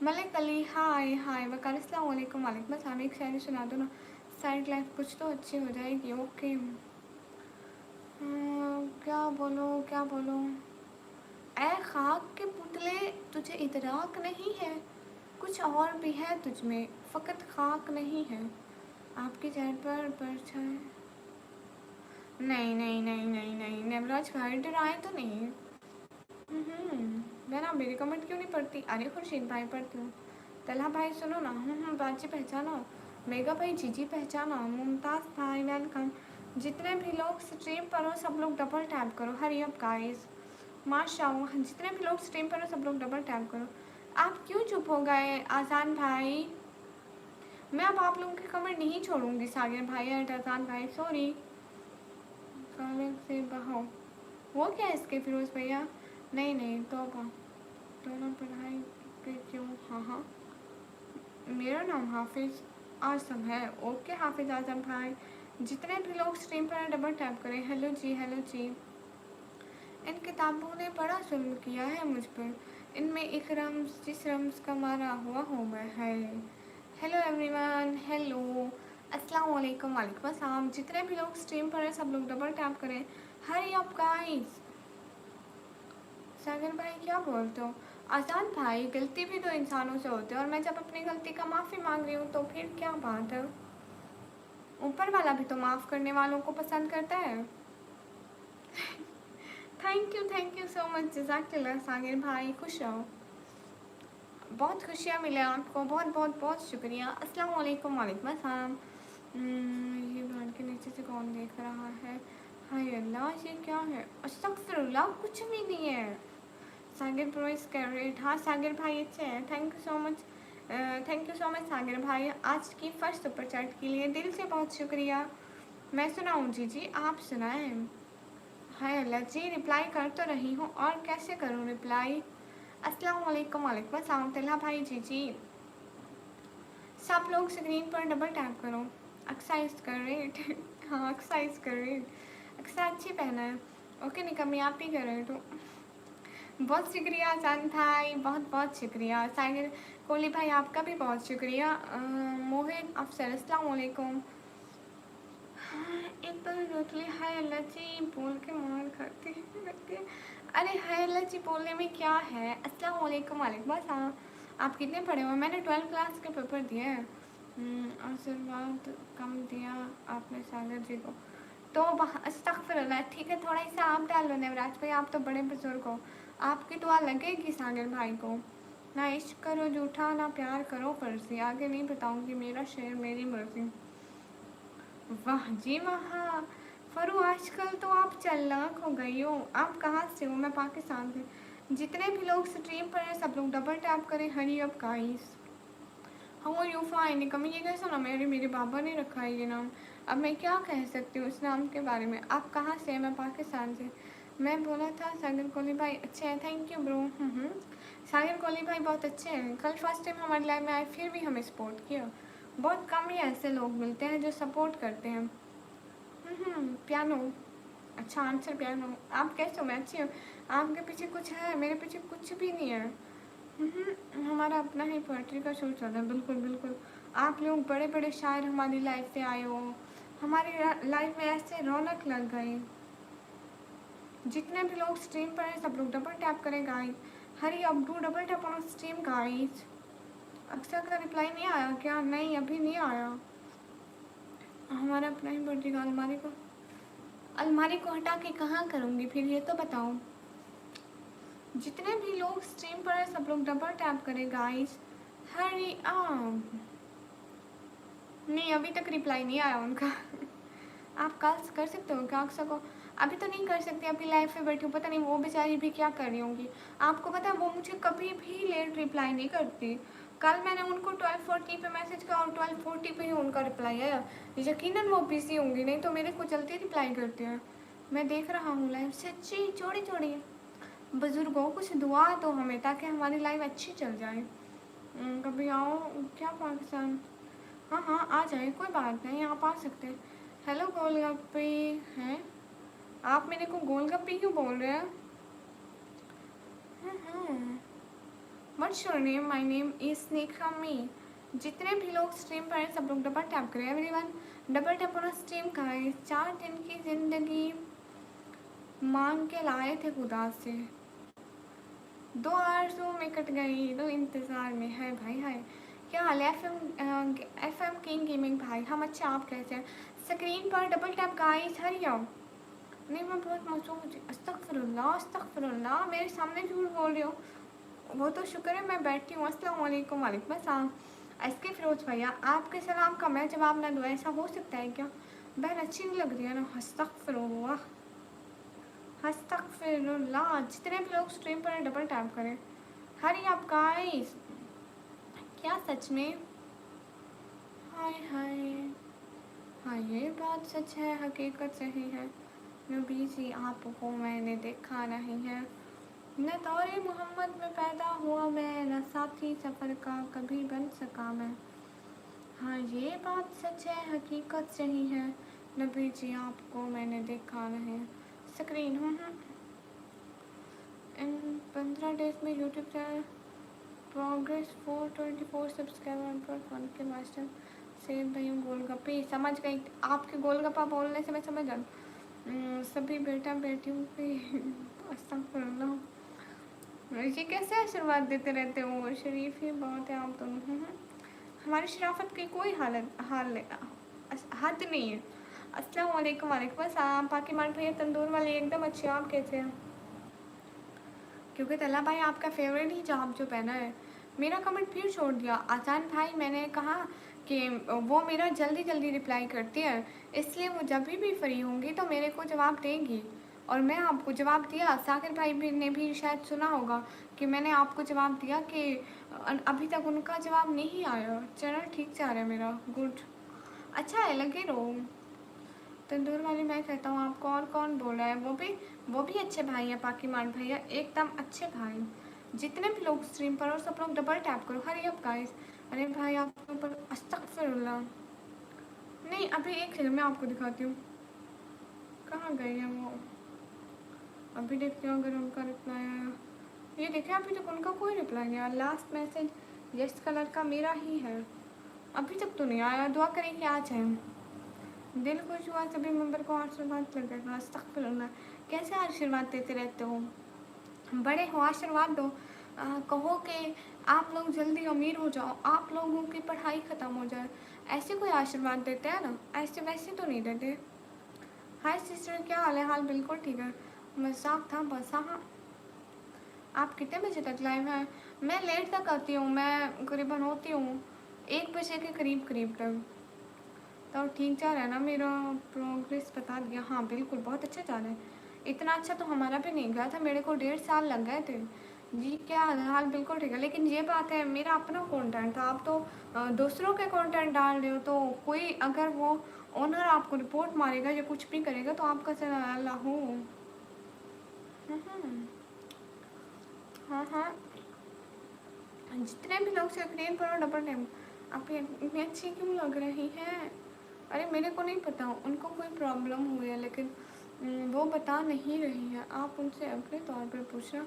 मलिक अली हाय हाय वकार अस्सलाम वालेकुम। वालेकुम अस्सलाम। एक शायरी सुना दो ना, साइड लाइफ कुछ तो अच्छी हो जाएगी। ओके क्या बोलो क्या बोलो? ऐ खाक के पुतले तुझे इदराक नहीं है, कुछ और भी है तुझ में फ़कत खाक नहीं है, आपके चेहरे पर परछाई। नहीं नहीं नहीं नहीं नहीं नेवराज भाई डराए तो नहीं। मैं ना मेरी कमेंट क्यों नहीं पढ़ती? अरे खुर्शीद भाई पढ़ती हूँ। तलहा भाई सुनो ना। बाजी पहचानो, मेगा भाई जीजी पहचानो, मुमताज़ भाई वेलकम। जितने भी लोग स्ट्रीम पर हो सब लोग डबल टैप करो, हरी अप गाइस। माशाल्लाह जितने भी लोग स्ट्रीम पर हो सब लोग डबल टैप करो। आप क्यों चुप हो गए आज़ान भाई? मैं अब आप लोगों के कमेंट नहीं छोड़ूंगी। सागिर भाई एंड आज़ान भाई सॉरी। कॉलेज से बहो वो क्या है इसके फिरोज़ भैया? नहीं नहीं तौबा, दोनों पढ़ाई के क्यों? हाँ हाँ मेरा नाम हाफिज़ आज़म है। ओके हाफिज़ आज़म भाई। जितने भी लोग स्ट्रीम पर डबल टैप करें। हेलो जी हेलो जी। इन किताबों ने बड़ा जुल्म किया है मुझ पर, इनमें एक रम्ज़ जिस रम्ज़ का मारा हुआ हूँ मैं है। हेलो एवरीवन, हेलो अस्सलाम वालेकुम। वालेकुम अस्सलाम। जितने भी लोग स्ट्रीम पर हैं सब लोग डबल टैप करें, हरी अप गाइस। सागर भाई क्या बोलते हो? आज़ान भाई गलती भी तो इंसानों से होती है, और मैं जब अपनी गलती का माफ़ी मांग रही हूँ तो फिर क्या बात है? ऊपर वाला भी तो माफ़ करने वालों को पसंद करता है। थैंक यू सो मच जज़ाकल्लाह सागिर भाई, खुश रहो। बहुत खुशियाँ मिले आपको, बहुत बहुत बहुत शुक्रिया। अस्सलाम वालेकुम। वालेकुम अस्सलाम। ये बाढ़ के नीचे से कौन देख रहा है? हाय अल्लाह ये क्या है? अस्तगफिरुल्लाह कुछ भी नहीं है। सागिर प्रो इज कैरेट। हाँ सागिर भाई अच्छे हैं, थैंक यू सो मच सागिर भाई आज की फर्स्ट सुपर चैट के लिए दिल से बहुत शुक्रिया। मैं सुनाऊँ जी आप सुनाएं। हाय अल्लाह जी रिप्लाई कर तो रही हूँ और कैसे करूँ रिप्लाई? अस्सलाम वालेकुम। वालेकुम अस्सलाम। तलहा भाई जी सब लोग स्क्रीन पर डबल टैप करो। एक्सरसाइज कर रहे हाँ एक्सरसाइज कर रहे। अक्सा अच्छी पहना है। ओके निकम्मी आप ही कर रहे तो बहुत शुक्रिया आजान भाई, बहुत बहुत शुक्रिया। सागर कोहली भाई आपका भी बहुत शुक्रिया। मोहित अफसर अस्सलाम वालेकुम। एक तो रोटली हाय अल्लाह जी बोल के मान खाती है। अरे हाय अल्लाह जी बोलने में क्या है? अस्सलाम वालेकुम। वालेकुम अस्सलाम। आप कितने पढ़े हुए? मैंने 12th क्लास के पेपर दिए हैं। आशीर्वाद कम दिया आपने सागर जी को तो अस्तगफिरुल्लाह। ठीक है थोड़ा सा आप डाल लो नेवराज भाई, आप तो बड़े बुजुर्ग हो, आपकी दुआ लगेगी सागर भाई को। ना इश्क करो झूठा ना प्यार करो फर्जी, आगे नहीं बताऊंगी, मेरा शेर मेरी मर्जी। वाह जी वाह फरू आजकल तो आप चालाक हो गई हो। आप कहाँ से हो? मैं पाकिस्तान से। जितने भी लोग स्ट्रीम पर हैं सब लोग डबल टैप करें, hurry up guys. How are you fine? कमी ये कैसा नाम है? मेरे बाबा ने रखा है ये नाम। अब मैं क्या कह सकती हूँ उस नाम के बारे में। आप कहाँ से हैं? मैं पाकिस्तान से। मैं बोला था सागर कोहली भाई अच्छे हैं, थैंक यू ब्रो। सागर कोहली भाई बहुत अच्छे हैं। कल फर्स्ट टाइम हमारी लाइफ में आए, फिर भी हमें सपोर्ट किया। बहुत कम ही ऐसे लोग मिलते हैं जो सपोर्ट करते हैं। पियानो। अच्छा आंसर पियानो। आप कैसे हो? मैं अच्छी हूँ। आपके पीछे कुछ है, मेरे पीछे कुछ भी नहीं है। हमारा अपना ही पोइट्री का शो चल रहा है। बिल्कुल बिल्कुल। आप लोग बड़े बड़े शायर हमारी लाइफ से आए हो, हमारी लाइफ में ऐसे रौनक लग गई। जितने भी लोग स्ट्रीम पर हैं सब लोग डबल टैप करें guys. Hurry up do double tap on stream guys. अक्षर का रिप्लाई नहीं आया क्या? नहीं अभी नहीं आया। हमारा अपना ही पोइट्री का अलमारी को हटा के कहाँ करूँगी फिर, ये तो बताओ। जितने भी लोग स्ट्रीम पर हैं सब लोग डबल टैप करें गाइस। Hurry up. नहीं अभी तक रिप्लाई नहीं आया उनका। आप कल कर सकते हो क्या अक्सर को? अभी तो नहीं कर सकती, अभी लाइव पे बैठी हूँ। पता नहीं वो बेचारी भी क्या कर रही होंगी। आपको पता है वो मुझे कभी भी लेट रिप्लाई नहीं करती। कल मैंने उनको 12:40 पे मैसेज किया और 12:40 पे ही उनका रिप्लाई आया। यकीनन वो बिजी होंगी, नहीं तो मेरे को जल्दी रिप्लाई करते हैं। मैं देख रहा हूँ लाइव। सच्ची छोड़ी छोड़ी। बुजुर्गों कुछ दुआ दो हमें ताकि हमारी लाइफ अच्छी चल जाए। कभी आओ क्या पाकिस्तान? हाँ हाँ आ जाए, कोई बात नहीं, आप आ सकते हैं। हेलो गोलगप्पे हैं? आप मेरे को गोलगप्पे क्यों बोल रहे हैं? What's your name? My name is Sneha मी। जितने भी लोग स्ट्रीम पर हैं सब लोग डबल टैप करें। Everyone double tap on stream का है। 4 दिन की जिंदगी मांग के लाए थे खुदा से, 2 आरज़ू में कट गई, 2 इंतज़ार में है भाई है। क्या हाल है? एफ एम किंग गेमिंग भाई, हम अच्छे, आप कैसे हैं? स्क्रीन पर डबल टैप गाइस, हरी आओ। नहीं मैं बहुत मसूद, अस्तगफिरुल्लाह अस्तगफिरुल्लाह, मेरे सामने झूठ बोल रही हो। वो तो शुक्र है मैं बैठी हूँ। अस्सलाम वालेकुम। वालेकुम अस्सलाम। एसके फिरोज भैया आपके सलाम का मैं जवाब ना दूँ, ऐसा हो सकता है क्या? बहन अच्छी नहीं लग रही है ना? अस्तगफिरुल्लाह अस्तगफिरुल्लाह। जितने भी लोग स्ट्रीम पर डबल टैप करें। हरी आप गाइस। क्या सच में? हाय हाय। हाँ ये बात सच है, हकीकत सही है। नबी जी आपको मैंने देखा नहीं है, न दौरे मोहम्मद में पैदा हुआ मैं, न साथी सफ़र का कभी बन सका मैं। हाँ ये बात सच है, हकीकत सही है। नबी जी आपको मैंने देखा नहीं। स्क्रीन इन 15 डेज में यूट्यूब चैनल प्रोग्रेस 424 सब्सक्राइबर पर 1 के मास्टर सेब भाई गोलगप्पे। समझ गई, आपके गोलगप्पा बोलने से मैं समझ आ सभी बेटा बेटियों पे। अस्तगफिरुल्लाह। ये कैसे आशीर्वाद देते रहते हो? शरीफ ही बहुत है आप दोनों। हमारी शराफत की कोई हद नहीं है। अस्सलाम वालेकुम। वालेकुम अस्सलाम। पाकि मान भैया तंदूर वाले एकदम अच्छे, आप कैसे हैं? क्योंकि तला भाई आपका फेवरेट ही जॉब जो पहना है। मेरा कमेंट फिर छोड़ दिया आसान भाई। मैंने कहा कि वो मेरा जल्दी जल्दी रिप्लाई करती है, इसलिए वो जब भी फ्री होंगी तो मेरे को जवाब देंगी। और मैं आपको जवाब दिया। साकिर भाई भी ने भी शायद सुना होगा कि मैंने आपको जवाब दिया कि अभी तक उनका जवाब नहीं आया। चैनल ठीक से आ रहा है मेरा। गुड, अच्छा है, लगे रहो। तंदूर वाली मैं कहता हूँ आपको। और कौन बोल रहा है? वो भी अच्छे भाई हैं पाकीमान भैया, एकदम अच्छे भाई। जितने भी लोग स्ट्रीम पर और सब लोग डबल टैप करो। Hurry up guys. अरे भाई आपके ऊपर अस्तगफिरुल्लाह। नहीं अभी एक सेकंड मैं आपको दिखाती हूँ कहाँ गई है वो। अभी देखती हूँ अगर उनका रिप्लाई आया। ये देखें अभी तक उनका कोई रिप्लाई नहीं आया। लास्ट मैसेज यस कलर का मेरा ही है, अभी तक तो नहीं आया। दुआ करें कि आ जाए। दिल खुश हुआ सभी मेंबर को आशीर्वाद लगेगा। अस्तगफिरुल्लाह। कैसे आशीर्वाद देते रहते हो? बड़े हो, आशीर्वाद दो। कहो कि आप लोग जल्दी अमीर हो जाओ, आप लोगों की पढ़ाई ख़त्म हो जाए, ऐसे कोई आशीर्वाद देते हैं ना? ऐसे वैसे तो नहीं देते। हाय सिस्टर, क्या हाल है? हाल बिल्कुल ठीक है, मजाक था बस। हाँ आप कितने बजे तक लाइव हैं? मैं लेट तक आती हूँ, मैं करीबन होती हूँ 1 बजे के करीब तक। तो ठीक जा रहा है ना मेरा? प्रोग्रेस बता दिया। हाँ बिल्कुल बहुत अच्छा जा रहा है। इतना अच्छा तो हमारा भी नहीं गया था, मेरे को 1.5 साल लग गए थे। जी क्या हाल? बिल्कुल ठीक है। लेकिन ये बात है मेरा अपना कंटेंट था, आप तो दूसरों के कंटेंट डाल रहे हो, तो कोई अगर वो ओनर आपको रिपोर्ट मारेगा या कुछ भी करेगा तो आपका चला अल्लाह हो। हाँ हाँ, जितने भी लोग स्क्रीन पर डबल टाइम, आप इतनी अच्छी क्यों लग रही हैं? अरे मेरे को नहीं पता उनको कोई प्रॉब्लम हुई है, लेकिन वो बता नहीं रही है। आप उनसे अपने तौर पर पूछना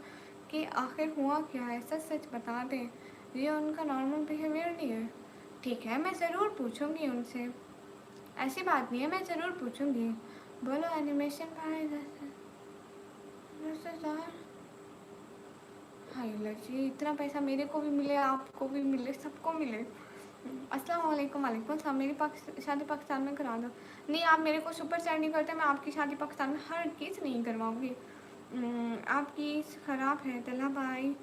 कि आखिर हुआ क्या है, सच सच बता दें। ये उनका नॉर्मल बिहेवियर नहीं है। ठीक है, मैं ज़रूर पूछूंगी उनसे, ऐसी बात नहीं है, मैं ज़रूर पूछूंगी। बोलो एनिमेशन भाई। 10,000। हाय लजी, इतना पैसा मेरे को भी मिले, आपको भी मिले, सबको मिले। अस्सलाम वालेकुम। वालेकुम अस्सलाम। मेरी शादी पाकिस्तान में करा दो। नहीं, आप मेरे को सुपर चैट नहीं करते, मैं आपकी शादी पाकिस्तान में हर चीज़ नहीं करवाऊँगी। आपकी ख़राब है तला भाई।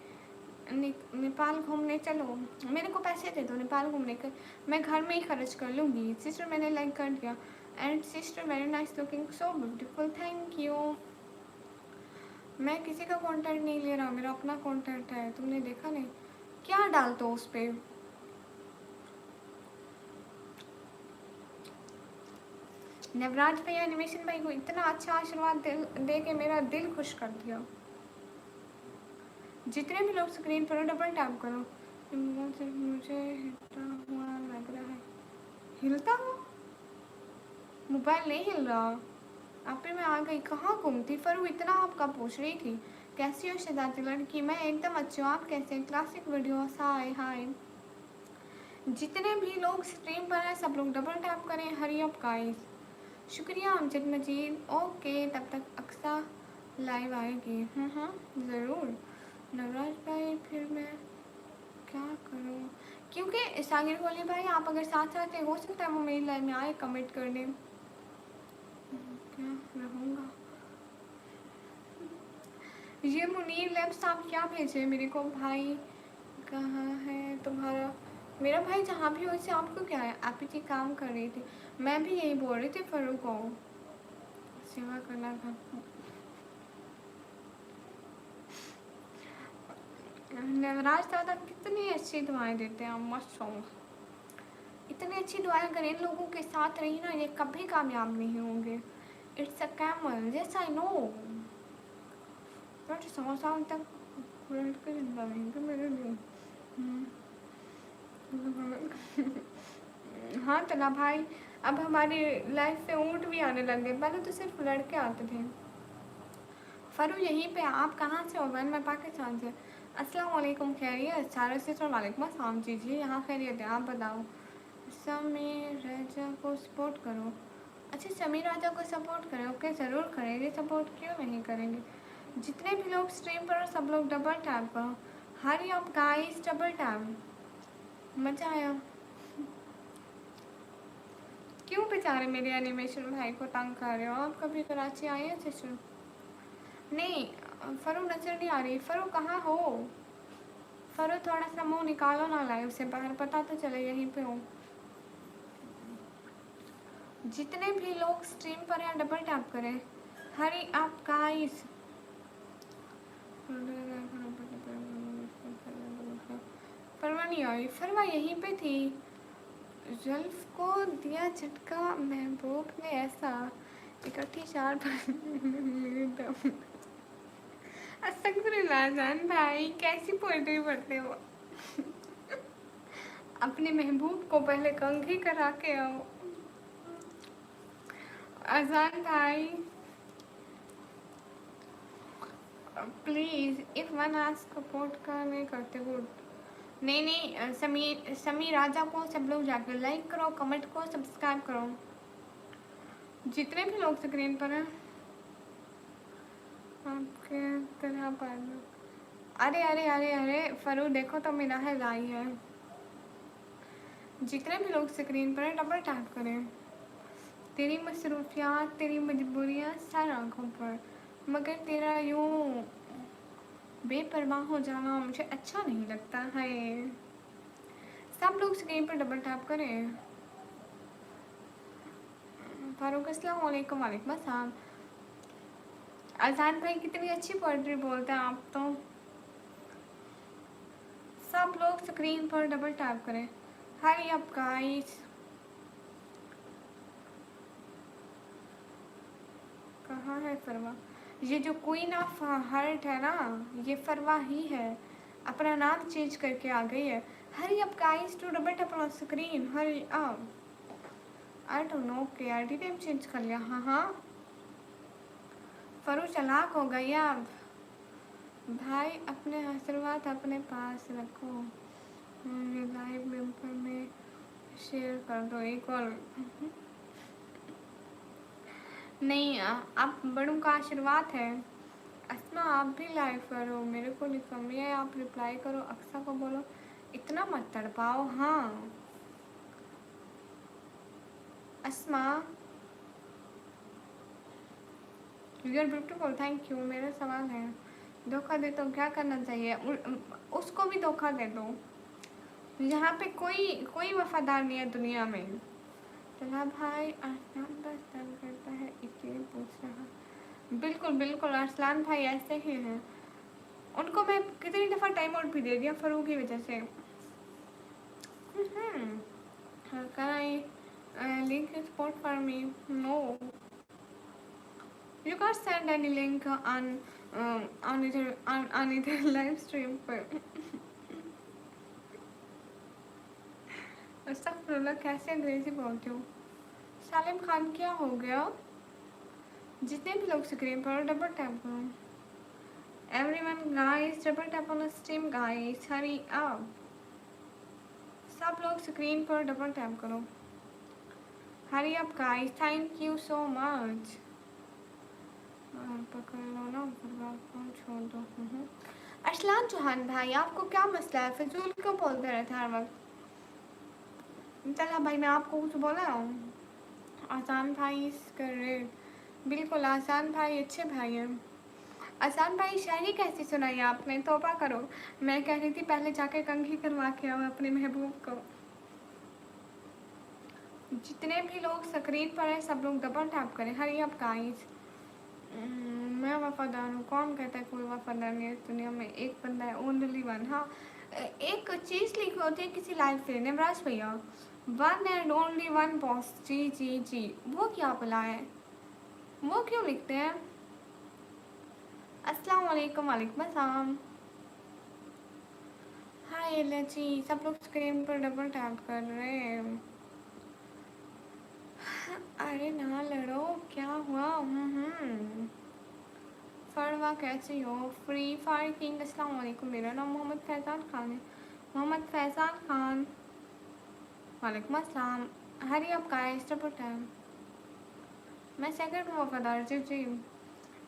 नेपाल घूमने चलो, मेरे को पैसे दे दो नेपाल घूमने के, मैं घर में ही खर्च कर लूँगी। सिस्टर मैंने लाइक कर दिया। And sister very nice looking, so beautiful, thank you. मैं किसी का कॉन्टेंट नहीं ले रहा, मेरा अपना कॉन्टेंट है, तुमने देखा नहीं क्या डाल दो उस पर। नवराज भाई एनिमेशन भाई को इतना अच्छा आशीर्वाद दे के मेरा दिल खुश कर दिया। जितने भी लोग स्क्रीन पर डबल टैप करो। मुझे हिलता हुआ लग रहा है। हिलता हुआ? मोबाइल नहीं हिल रहा। आप पे मैं आ गई, कहाँ घूमती फरू, इतना आपका पूछ रही थी। कैसी हो शहजादी लड़की? मैं एकदम अच्छी हूँ, आप कैसे? क्लासिक वीडियो, हाय हाय। जितने भी लोग स्क्रीन पर हैं सब लोग डबल टैप करें, हरी अप गाइस। शुक्रिया अमजद मजीद। ओके, तब तक अक्सा लाइव आएगी। ज़रूर नवराज भाई, फिर मैं क्या करूँ? क्योंकि सागिर कोहली भाई, आप अगर साथ रहते हो सकता है वो मेरी लाइव में आए कमेंट करने। क्या रहूँगा? ये मुनीर लैब्स आप क्या भेजे मेरे को भाई? कहाँ है तुम्हारा? मेरा भाई जहाँ भी हो, इससे आपको क्या है? आप ही काम कर रही थी, मैं भी यही बोल रही थी फरू को सेवा करना था। नवराज दादा कितनी अच्छी दुआएं देते हैं, माशाल्लाह। इतनी अच्छी दुआएं करें, इन लोगों के साथ रही ना, ये कभी कामयाब नहीं होंगे। It's a camel, yes I know. But 100 साल तक उलट के जिंदा रहेंगे मेरे लिए। हाँ तला भाई, अब हमारी लाइफ में ऊँट भी आने लग गए, पहले तो सिर्फ लड़के आते थे। फरू यहीं पे, आप कहाँ से हो? मैं पाकिस्तान से। अस्सलाम वालेकुम, खैरियत? सारा सिस्टर वालेकुम अस्सलाम। जी जी, यहाँ खैरियत है, आप बताओ। समीर राजा को सपोर्ट करो। अच्छा, समीर राजा को सपोर्ट करें, ओके ज़रूर करेंगे सपोर्ट, क्यों नहीं करेंगे। जितने भी लोग स्ट्रीम पर सब लोग डबल टैप करो। हरी आप गाइस, डबल टैप, मज़ा आया। क्यों बेचारे मेरे एनिमेशन भाई को तंग कर रहे हो? आप कभी कराची आए हैं सिस्टर? नहीं, फरू नजर नहीं आ रही। फरू कहाँ हो? फरू थोड़ा सा मुंह निकालो ना लाइव से बाहर, पता तो चले यहीं पे हो। जितने भी लोग स्ट्रीम पर हैं डबल टैप करें। हरी आप गाइस। फरवा नहीं आई, फरवा यहीं पे थी। जुल्फ को दिया झटका महबूब ने ऐसा, इकट्ठी 4 अस्तगफिरुल्लाह जान भाई, कैसी पोएट्री पढ़ते हो? अपने महबूब को पहले कंघी करा के आओ। अजान भाई please, if one ask support का नहीं करते गुड। नहीं नहीं, समीर राजा को सब लोग जाकर लाइक करो, कमेंट करो, सब्सक्राइब करो। जितने भी लोग स्क्रीन पर हैं आपके तरह पर। अरे अरे अरे अरे फरू देखो तो मेरा है लाई है। जितने भी लोग स्क्रीन पर हैं डबल टैप करें। तेरी मसरूफियात, तेरी मजबूरियाँ सर आँखों पर, मगर तेरा यूँ बेपरवाह हो जाना मुझे अच्छा नहीं लगता है। सब लोग स्क्रीन पर डबल टैप करें। फारूक अस्सलाम वालेकुम। वालेकुम अस्सलाम। आज़ाद भाई कितनी अच्छी पोएट्री बोलते हैं आप तो। सब लोग स्क्रीन पर डबल टैप करें। Hurry up guys. कहाँ है फरवा? ये जो क्वीन ऑफ हार्ट है ना, ये फरवा ही है, अपना नाम चेंज करके आ गई है। Hurry up guys to double tap on screen, hurry up. I don't know के आईडी नेम चेंज कर लिया। हाँ, फरू चालाक हो गई अब। भाई अपने आशीर्वाद अपने पास रखो, लाइव मेंबर में शेयर कर दो एक और। नहीं, आप बड़ों का आशीर्वाद है। अस्मा आप भी लाइव करो, मेरे को लिखो, मैं आप रिप्लाई करो, अक्सा को बोलो इतना मत तड़पाओ। हाँ Asma, you are beautiful, thank you. मेरा सवाल है, धोखा दे तो क्या करना चाहिए? उसको भी धोखा दे दो। यहाँ पे कोई वफादार नहीं है दुनिया में। चला भाई अरसलान बस तंग करता है इसलिए पूछ रहा। बिल्कुल बिल्कुल, अरसलान भाई ऐसे ही हैं। उनको मैं कितनी दफ़ा टाइम आउट भी दे दिया फरू की वजह से। Can I link support for me? No. You can't send any link on either live stream पर। अस्तगफुरुल्लाह, कैसे अंग्रेजी बोलती हूँ? सालिम खान क्या हो गया? जितने भी लोग स्क्रीन पर डबल टैप करो। Everyone guys, double tap on the stream guys, hurry up। सब लोग स्क्रीन पर डबल टैप करो। Hurry up guys, thank you so much. पकड़ लो ना, छोड़ दो। अरसलान चौहान भाई, आपको क्या मसला है? फिजूल क्यों बोलते रहते हर वक्त? चला भाई, मैं आपको कुछ बोला हूँ? आसान भाई कर रहे, बिल्कुल आसान भाई अच्छे भाई हैं। आसान भाई शायरी कैसी सुनाई आपने? तौबा करो। मैं कह रही थी पहले जाके कंघी करवा के आओ अपने महबूब को। जितने भी लोग स्क्रीन पर हैं सब लोग डबल टैप करें। Hurry up guys. मैं वफादार हूँ, कौन कहता है कोई वफादार नहीं है इस दुनिया में? एक बंदा है, ओनली वन। हाँ, एक चीज़ लिखी होती है किसी लाइव पे, निमराज भैया, one and only one boss. जी जी जी, वो क्या भला है? वो क्यों लिखते हैं? अस्सलाम वालेकुम। वालेकुम अस्सलाम। हाय जी, सब लोग स्क्रीन पर डबल टैप कर रहे हैं। अरे ना लड़ो, क्या हुआ? फरवा कैसी हो? फ्री फायर किंग, अस्सलाम वालेकुम। मेरा नाम मोहम्मद फैज़ान खान है। मोहम्मद फैज़ान खान, वालेकुम अस्सलाम। हरी अप गाइस, डबल टैप। मैं सेकंड वफादार। जी जी,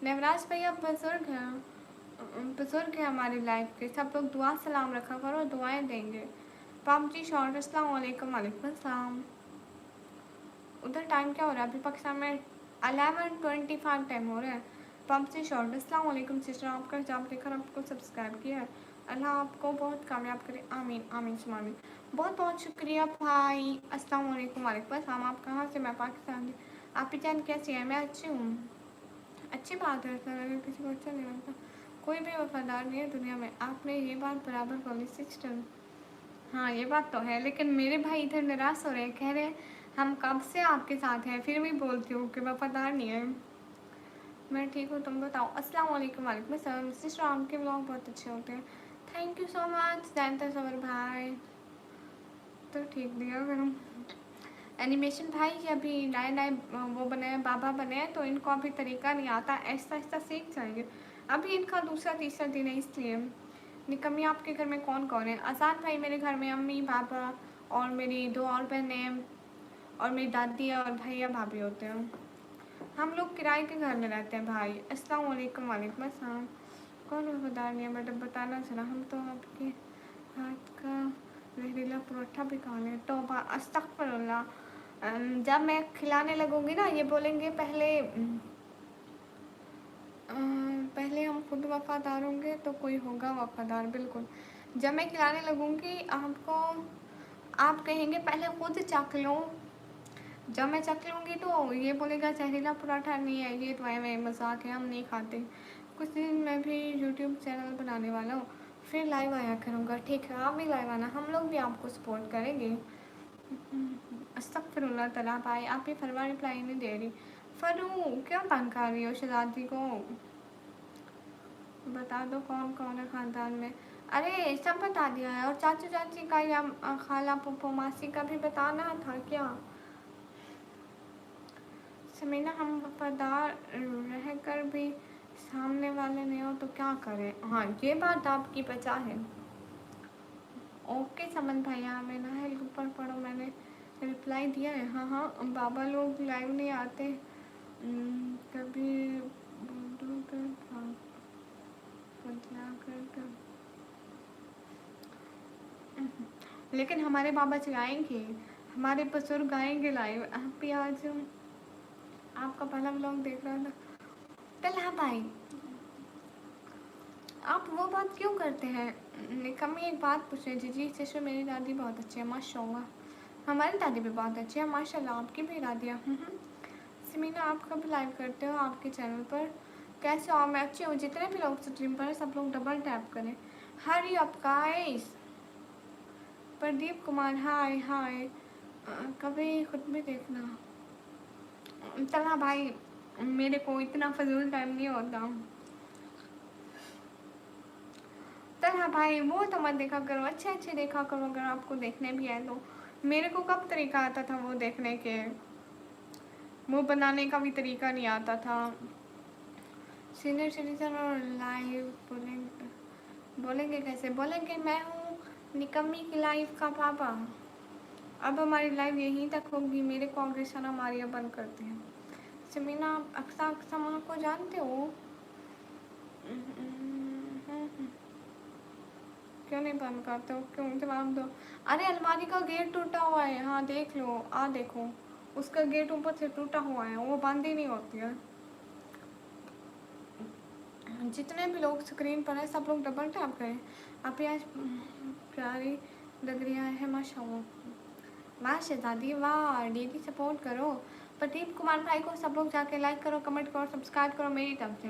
नवराज भैया बुजुर्ग है हमारी लाइफ के। सब लोग दुआ सलाम रखा करो, दुआएं देंगे। पबजी शॉर्ट, अस्सलाम वालेकुम। वालेकुम अस्सलाम। उधर टाइम क्या हो रहा है अभी? पाकिस्तान में 11:25 टाइम हो रहा है। पबजी शॉर्ट, अस्सलाम वालेकुम सिस्टर, आपका हिजाब देखकर आपको सब्सक्राइब किया है। अल्लाह आपको बहुत कामयाब करे, आमीन आमीन सुमा आमीन। बहुत बहुत शुक्रिया भाई। अस्सलाम वालेकुम। वालेकुम अस्सलाम। आप कहाँ से? मैं पाकिस्तान से। आप ही जान कैसी है? मैं अच्छी हूँ। अच्छी बात है सर, अगर किसी को अच्छा नहीं लगता। कोई भी वफादार नहीं है दुनिया में। आपने ये बात बराबर बोली सिस्टर। हाँ ये बात तो है, लेकिन मेरे भाई इधर निराश हो रहे हैं, कह रहे हैं हम कब से आपके साथ हैं, फिर भी बोलती हूँ कि वफादार नहीं है। मैं ठीक हूँ, तुम बताओ। अस्सलाम वालेकुम। वालेकुम अस्सलाम सिस्टर, आपके ब्लॉग बहुत अच्छे होते हैं। थैंक यू सो मच जानता सबर भाई। तो ठीक दिया करूँ। एनिमेशन भाई ये अभी नए नए वो बने हैं, बाबा बने हैं, तो इनको अभी तरीका नहीं आता, ऐसा ऐसा सीख जाएंगे। अभी इनका दूसरा तीसरा दिन है इसलिए। निकम्मी, आपके घर में कौन कौन है? आसान भाई, मेरे घर में अम्मी पापा और मेरी 2 और बहनें और मेरी दादी और भैया भाभी होते हैं। हम लोग किराए के घर में रहते हैं भाई। अस्सलाम वालेकुम। वालेकुम अस्सलाम। कौन वफादार नहीं है मैडम, बताना जरा। हम तो आपके हाथ का जहरीला परोठा भी खा लें। तौबा, अस्तगफिरुल्लाह। जब मैं खिलाने लगूंगी ना, ये बोलेंगे पहले हम खुद वफादार होंगे तो कोई होगा वफादार। बिल्कुल, जब मैं खिलाने लगूंगी आपको, आप कहेंगे पहले खुद चख लो। जब मैं चख लूँगी तो ये बोलेगा जहरीला पराठा नहीं है, ये तो है मजाक है, हम नहीं खाते। कुछ दिन मैं भी यूट्यूब चैनल बनाने वाला हूँ, फिर लाइव आया करूँगा। ठीक है, आप भी लाइव आना, हम लोग भी आपको सपोर्ट करेंगे। अस्तगफिरुल्लाह तला भाई, आप ये फरवा रिप्लाई नहीं दे रही। फरू क्यों तंग कर रही हो शहजादी को? बता दो कौन कौन है खानदान में। अरे सब बता दिया है, और चाचू चाची का या खाला पुप्पो मासी का भी बताना था क्या? समीना हम वफादार रहकर भी सामने वाले नहीं हो तो क्या करें? हाँ ये बात आपकी बचा है। ओके समन भैया मैंने हेल्प ऊपर पढ़ो, मैंने रिप्लाई दिया है। हाँ हाँ बाबा लोग लाइव नहीं आते कभी लेकिन हमारे बाबा चलाएंगे, हमारे बुजुर्ग आएंगे लाइव। आप भी आज आपका पहला व्लॉग देख रहा था। तलहा भाई आप वो बात क्यों करते हैं? निकम्मी एक बात पूछे जीजी सिस्टर, मेरी दादी बहुत अच्छी है माशाल्लाह। हमारी दादी भी बहुत अच्छी है माशाल्लाह, आपकी भी दादियाँ। समीना आप कब लाइव करते हो आपके चैनल पर? कैसे हो? मैं अच्छी हूँ। जितने भी लोग स्ट्रीम पर हैं सब लोग डबल टैप करें। Hurry up guys. Pradeep Kumar hi hi. कभी खुद भी देखना। चला भाई मेरे को इतना फजूल टाइम नहीं होता। चला भाई वो तो मत देखा करो, अच्छे अच्छे देखा करो अगर आपको देखने भी है तो। मेरे को कब तरीका आता था वो देखने के, वो बनाने का भी तरीका नहीं आता था। सीनियर सिटीजन और लाइव बोलेंगे कैसे? बोलेंगे मैं हूँ निकम्मी की लाइफ का पापा। अब हमारी लाइव यहीं तक होगी, मेरे को आगे सना मारिया बंद करते हैं। समीना आप अक्सा अक्सा माँ को जानते हो? क्यों नहीं बंद करते हो? क्यों? जवाब दो। अरे अलमारी का गेट टूटा हुआ है, हाँ देख लो, आ देखो उसका गेट ऊपर से टूटा हुआ है, वो बंद ही नहीं होती है। जितने भी लोग स्क्रीन पर हैं सब लोग डबल टैप करें। आप आज प्यारी लग रही है माशाल्लाह। वाह शहजादी वाह, दीदी सपोर्ट करो। प्रदीप कुमार भाई को सब लोग जाके लाइक करो, कमेंट करो, सब्सक्राइब करो मेरी तरफ से।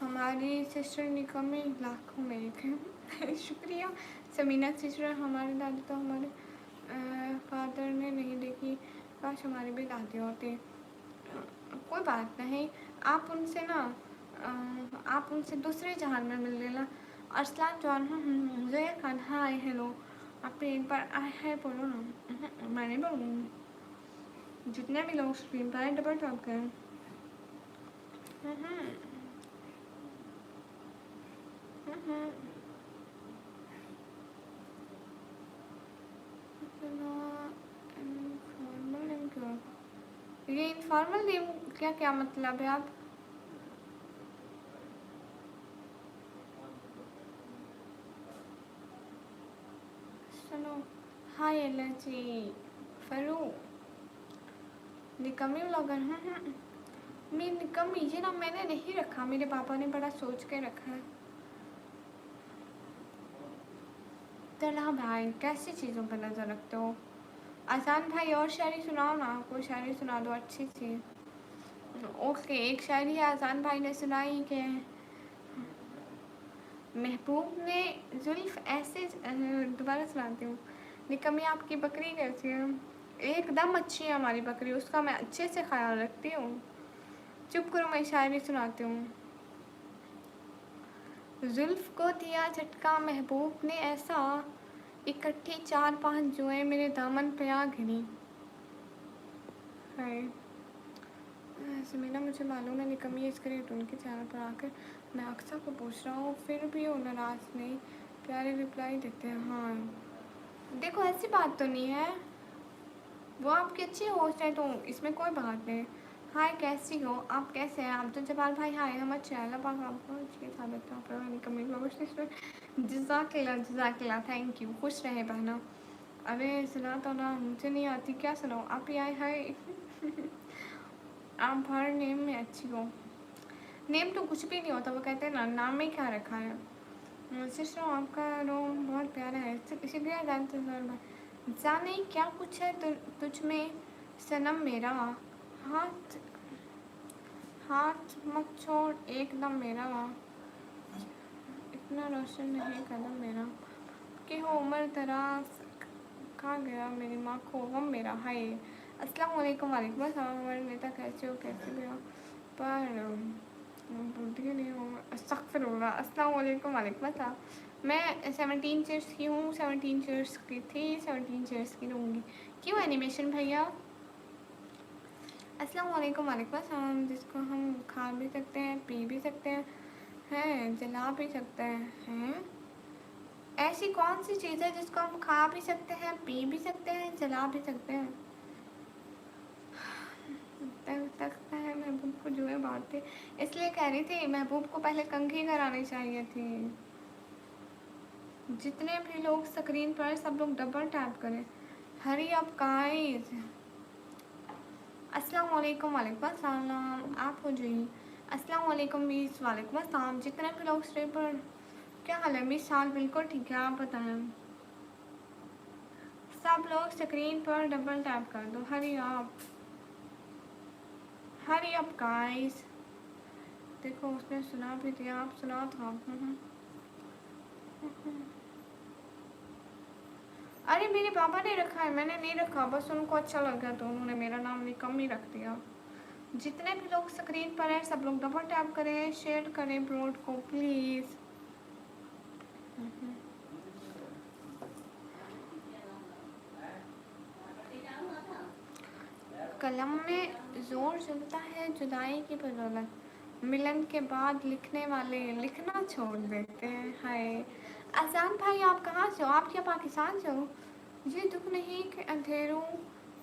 हमारी सिस्टर निकम्मी लाखों में एक है। शुक्रिया समीना सिस्टर। हमारी दादी तो हमारे फादर ने नहीं देखी, काश हमारी भी दादी होती। कोई बात नहीं, आप उनसे ना आप उनसे दूसरे जहान में मिल लेना। Arsalan John Zoya Khan hi hello. आप एक बार आए है बोलो ना। मैं नहीं बोलूँगी। जितने भी लोग स्क्रीन पर आए डबल टैप करें। ये इनफॉर्मल नेम क्या क्या मतलब है? आप सुनो। हाय एलर्जी फरू निकम्मी व्लॉगर। मेरी निकम्मी ये ना मैंने नहीं रखा, मेरे पापा ने बड़ा सोच के रखा है। तला भाई कैसी चीज़ों पर नज़र रखते हो? आसान भाई और शायरी सुनाओ ना, कोई शायरी सुना दो अच्छी सी। ओके एक शायरी आसान भाई ने सुनाई कि महबूब ने जुल्फ ऐसे दोबारा सुनाती हूँ। निकम्मी आपकी बकरी कैसी है? एकदम अच्छी है हमारी बकरी, उसका मैं अच्छे से ख्याल रखती हूँ। चुप करो मैं शायरी सुनाती हूँ। जुल्फ को दिया झटका महबूब ने ऐसा, इकट्ठी 4-5 जुएं मेरे दामन पे आ घिरी। है समीना मुझे मालूम है निकम्मी इसके रेट उनके चैनल पर आकर मैं अक्सर को पूछ रहा हूँ, फिर भी वो नाराज़ नहीं, प्यारे रिप्लाई देते हैं। हाँ देखो ऐसी बात तो नहीं है, वो आपकी अच्छी होस्ट है तो इसमें कोई बात नहीं। हाय कैसी हो आप? कैसे हैं आप? तो जबाल भाई हाय हम अच्छे हैं, अल्लाह पाक आपको अच्छी साबित कमेंट जज़ाकिल्लाह थैंक यू, खुश रहे बहना। अरे सुना तो ना, मुझे नहीं आती, क्या सुनाओ आप ही आए हाय। आप हर नेम में अच्छी हो। नेम तो कुछ भी नहीं होता, वो कहते हैं ना नाम में क्या रखा है। सिस्टर आपका रूम बहुत प्यारा है, शुक्रिया जानते जाने क्या कुछ है तुझ में सनम मेरा। हाथ हाथ मत छोड़ एकदम मेरा, इतना रोशन नहीं कदम मेरा। कि हो उम्र दराज, कहाँ गया मेरी माँ को गम मेरा। हाय अस्सलाम वालेकुम। वालेकुम अस्सलाम। हमारे नेता कैसे हो, कैसे भी हो, पर बुद्धि नहीं हो। अस्तगफिरुल्लाह। अस्सलाम वालेकुम। वालेकुम अस्सलाम। मैं 17 चेयर्स की हूँ, 17 चेयर्स की थी, 17 चेयर्स की रहूँगी। क्यों एनिमेशन भैया? अस्सलाम वालेकुम। वालेकुम अस्सलाम। जिसको हम खा भी सकते हैं, पी भी सकते हैं, जला भी सकते हैं। ऐसी कौन सी चीज़ है जिसको हम खा भी सकते हैं, पी भी सकते हैं, जला भी सकते हैं? लगता है महबूब को जो है बात थी, इसलिए कह रही थी महबूब को पहले कंघी करानी चाहिए थी। जितने भी लोग स्क्रीन पर, सब लोग डबल टैप करें। Hurry up guys. अस्सलाम वालेकुम। वालेकुम अस्सलाम। आप हो जी। अस्सलाम वालेकुम मिस। वालेकुम अस्सलाम। जितने भी लोग स्ट्रीम पर, क्या हाल है मिस? हाल बिल्कुल ठीक है, आप बताएं। सब लोग स्क्रीन पर डबल टैप कर दो। हरी अप गाइस। देखो उसने सुना भी दिया, आप सुना था। अरे मेरे पापा ने रखा है, मैंने नहीं रखा, बस उनको अच्छा लगा तो उन्होंने मेरा नाम भी कम ही रख दिया। जितने भी लोग स्क्रीन पर हैं सब लोग डबल टैप करें, शेयर करें ब्रोड को प्लीज़। कलम में जोर चलता है जुदाई की बदौलत, मिलन के बाद लिखने वाले लिखना छोड़ देते हैं। हाय आसान भाई, आप कहाँ से हो? आप क्या पाकिस्तान से हो? ये दुख नहीं कि अंधेरों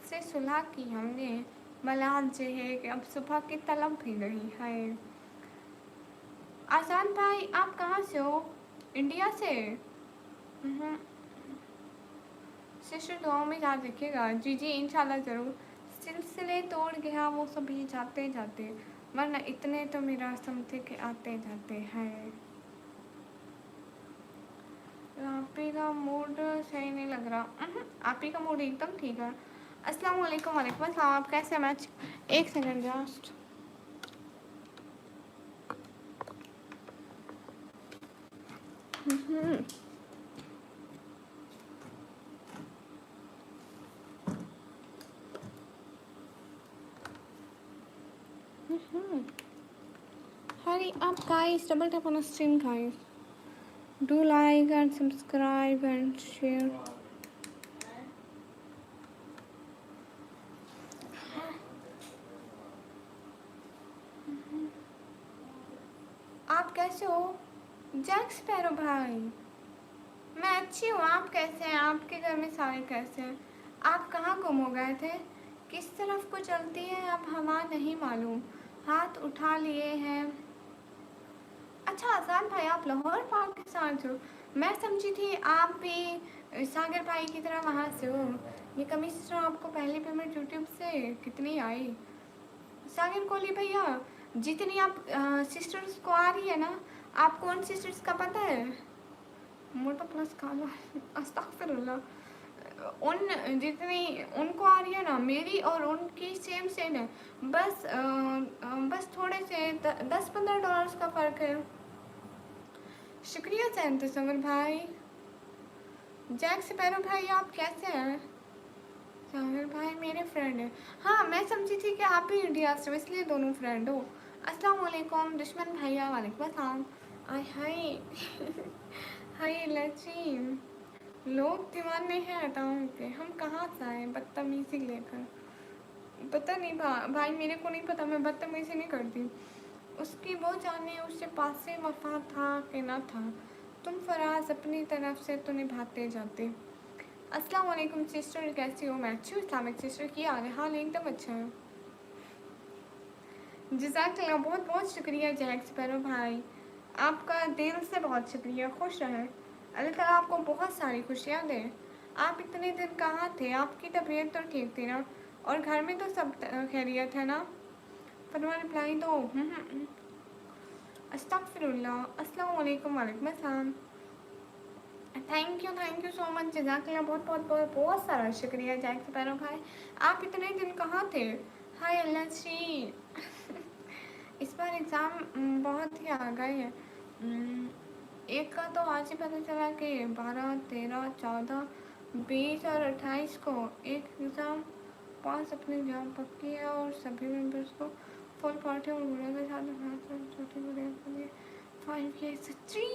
से सुलह की हमने, मलाल ये है कि अब सुबह की तलब भी नहीं है। आसान भाई आप कहाँ से हो? इंडिया से? सिस्टर दुआओं में याद रखिएगा। जी जी इंशाल्लाह ज़रूर। सिलसिले तोड़ गया वो सभी जाते जाते, वरना इतने तो मेरा समझे के आते जाते हैं। आप ही का मूड सही नहीं लग रहा। आप ही का मूड एकदम ठीक है। अस्सलाम वालेकुम। वालेकुम अस्सलाम। आप कैसे? मैच एक second just. Hurry up guys, double tap on the stream guys. Do like and subscribe and share. आप कैसे हो जैक स्पैरो भाई? मैं अच्छी हूँ, आप कैसे हैं? आपके घर में सारे कैसे हैं? आप कहाँ गुम हो गए थे? किस तरफ को चलती है अब हवा नहीं मालूम, हाथ उठा लिए हैं। अच्छा आसान भाई आप लाहौर पाकिस्तान से हो? मैं समझी थी आप भी सागर भाई की तरह वहाँ से हो। ये कमीज तो आपको पहली पेमेंट यूट्यूब से कितनी आई? सागर कोहली भैया, जितनी आप सिस्टर्स को आ रही है ना, आपको उन सिस्टर्स का पता है? मोटा प्लस काला अस्तगफिरुल्लाह। उन जितनी उनको आ रही है ना, मेरी और उनकी सेम सेम है। बस थोड़े से $10-15 का फ़र्क है। शुक्रिया जैन तस्वर भाई। जैक स्पैरो भाई आप कैसे हैं? सागर भाई मेरे फ्रेंड है। हाँ मैं समझी थी कि आप भी इंडिया से हो, इसलिए दोनों फ्रेंड हो। अस्सलाम वालेकुम दुश्मन भैया। वालेकुम अस्सलाम। आय हाय हाय लची, लोग दीवाने हैं अदाओं के, हम कहाँ से आए बदतमीजी लेकर? पता नहीं भाई मेरे को नहीं पता, मैं बदतमीजी नहीं करती। उसकी वो जाने उससे पास से वफा था कि ना था, तुम फराज अपनी तरफ से तो निभाते जाते। अस्सलाम वालेकुम सिस्टर, कैसी हो? मैं अच्छी हूँ इस्लामिक सिस्टर, की हाल एकदम अच्छा है। जज़ाकल्लाह, बहुत बहुत शुक्रिया जैक स्पैरो भाई, आपका दिल से बहुत शुक्रिया। खुश रहें, अल्लाह ताला आपको बहुत सारी खुशियाँ दें। आप इतने दिन कहाँ थे? आपकी तबीयत तो ठीक थी ना? और घर में तो सब खैरियत है ना? फरमा रिप्लाई दो। अस्तगफिरुल्लाह। अस्सलाम वालेकुम। वालेकुम अस्सलाम। थैंक यू सो मच जज़ाकल्लाह, बहुत बहुत बहुत बहुत सारा शुक्रिया जैक स्पैरो भाई। आप इतने दिन कहाँ थे? हाय अल्लाह जी इस बार एग्ज़ाम बहुत ही आ गए हैं। एक का तो आज ही पता चला कि 12, 13, 14, 20 और 28 को एक एग्ज़ाम पास अपनी जान पक्की है और सभी मेंबर्स को फुल पार्टी और गुड़िया के साथ छोटी गुड़िया के लिए 5 years सच्ची।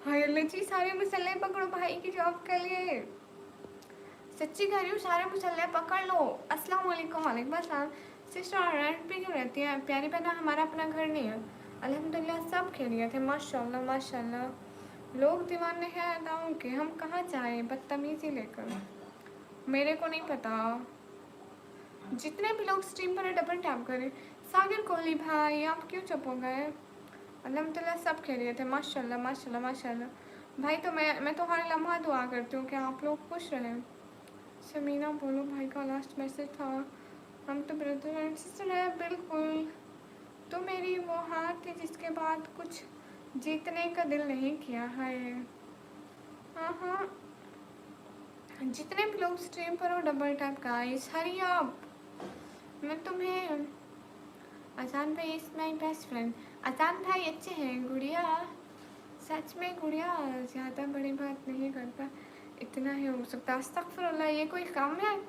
हाय लची, सारे मसाले पकड़ो भाई की जॉब के लिए, सच्ची कह रही हूँ, सारे मसाले पकड़ लो। अस्सलाम वालेकुम। वालेकुम अस्सलाम। सिस्टर रेंट पे क्यों रहती है? प्यारी बहना, हमारा अपना घर नहीं है। अल्हम्दुलिल्लाह सब खैरियत है, माशाल्लाह माशाल्लाह। लोग दीवाने हैं अदाओं के, हम कहाँ जाए बदतमीजी लेकर। मेरे को नहीं पता। जितने भी लोग स्ट्रीम पर डबल टैप करें। सागर कोहली भाई, आप क्यों चुप हो गए? अल्हम्दुलिल्लाह सब खैरियत है, माशाल्लाह माशाल्लाह माशाल्लाह। भाई तो मैं तो हर लम्हा दुआ करती हूँ कि आप लोग खुश रहें। शमीना बोलो, भाई का लास्ट मैसेज था। हम तो ब्रदर एंड सिस्टर है, बिल्कुल। तो मेरी वो हाथ थी जिसके बाद कुछ जीतने का दिल नहीं किया है। हाँ हाँ, जितने भी लोग स्ट्रीम पर हो डबल टैप गाइस, हरी आप। मैं तुम्हें आसान भाई इज माई बेस्ट फ्रेंड। आसान भाई अच्छे हैं गुड़िया, सच में गुड़िया ज़्यादा बड़ी बात नहीं करता, इतना ही हो सकता। अस्तगफिरुल्लाह, ये कोई काम है?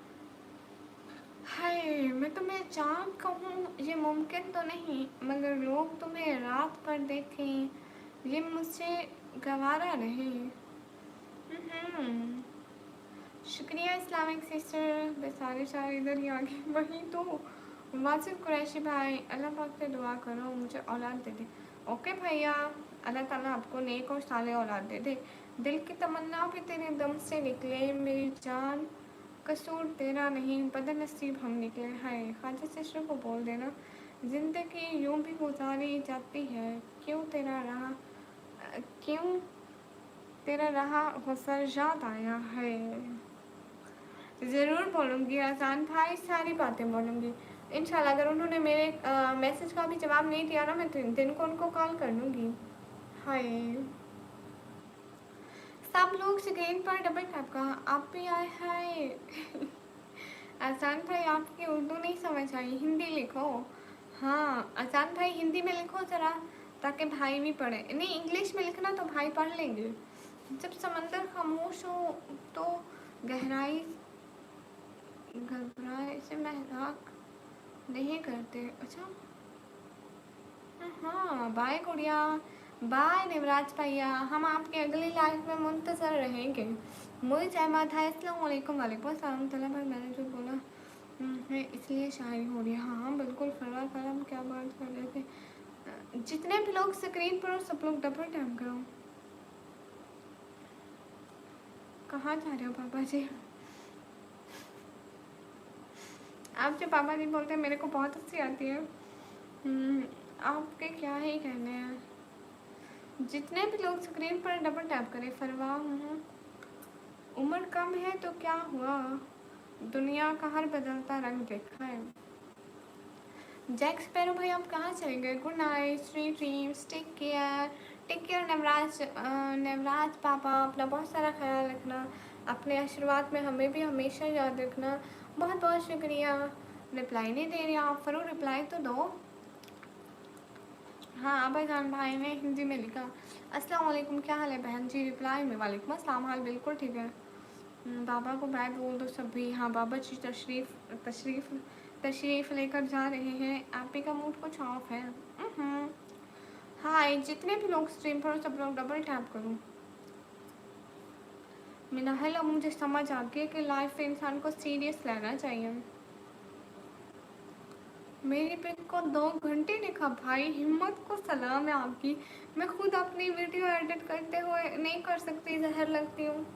हाय, मैं तुम्हें चाँद कहूँ ये मुमकिन तो नहीं, मगर लोग तुम्हें रात पर देखें ये मुझसे गवारा नहीं। शुक्रिया इस्लामिक सिस्टर, बस सारे इधर ही आ गए। वही तो वासिफ कुरैशी भाई, अल्लाह पाक से दुआ करो मुझे औलाद दे दे। ओके भैया, अल्लाह ताला आपको नेक और साले औलाद दे दे। दिल की तमन्ना भी तेरे दम से निकले मेरी जान, कसूर तेरा नहीं बदनसीब हम निकले। हाय, ख्वाजा सिस्टर को बोल देना ज़िंदगी यूँ भी गुजारी जाती है, क्यों तेरा रहा गुज़र याद आया है। ज़रूर बोलूँगी आसान भाई, सारी बातें बोलूँगी इंशाल्लाह। अगर उन्होंने मेरे मैसेज का भी जवाब नहीं दिया ना, मैं दिन को उनको कॉल कर लूँगी। हाय, सब लोग स्क्रीन पर डबल टैप का आप भी आए हैं। आसान भाई, आपकी उर्दू नहीं समझ आई, हिंदी लिखो। हाँ आसान भाई, हिंदी में लिखो ज़रा, ताकि भाई भी पढ़े। नहीं, इंग्लिश में लिखना तो भाई पढ़ लेंगे। जब समंदर खामोश हो तो गहराई घबराए से महराक नहीं करते। अच्छा हाँ, बाय गुड़िया, बाय निवराज भैया, हम आपके अगली लाइफ में मुंतज़र रहेंगे। मुझे जयमात है, अस्सलाम वालेकुम। वालेकुम अस्सलाम। तला भाई, मैंने जो बोला है इसलिए शायरी हो रही है। हाँ बिल्कुल, फरवा कर हम क्या बात कर रहे थे। जितने भी लोग स्क्रीन पर हो सब लोग डबल टैप करो। कहाँ जा रहे हो पापा जी? आप जो पापा जी बोलते हैं मेरे को बहुत हंसी आती है। आपके क्या ही कहने हैं। जितने भी लोग स्क्रीन पर डबल टैप करें। फरवा हूँ, उम्र कम है तो क्या हुआ, दुनिया का हर बदलता रंग देखा है। जैक्स पैरो भाई, आप कहाँ चले गए? Good night, sweet dreams, take care Navraj पापा, अपना बहुत सारा ख्याल रखना, अपने आशीर्वाद में हमें भी हमेशा याद रखना। बहुत बहुत शुक्रिया। रिप्लाई नहीं दे रही आप, फरो रिप्लाई तो दो। हाँ आबा जान भाई ने हिंदी में लिखा, अस्सलाम वालेकुम, क्या हाल है बहन जी? रिप्लाई में वालेकुम अस्सलाम, हाल बिल्कुल ठीक है। बाबा को बाय बोल दो सभी। हाँ बाबा जी तशरीफ़ लेकर जा रहे हैं, आप ही का मूड कुछ ऑफ है। हाय, जितने भी लोग स्ट्रीम पर सब लोग डबल टैप करो। मेरा हेलो, मुझे समझ आ गया कि लाइफ इंसान को सीरियस लेना चाहिए। मेरी पिक को 2 घंटे देखा भाई, हिम्मत को सलाम है आपकी। मैं खुद अपनी वीडियो एडिट करते हुए नहीं कर सकती, जहर लगती हूँ।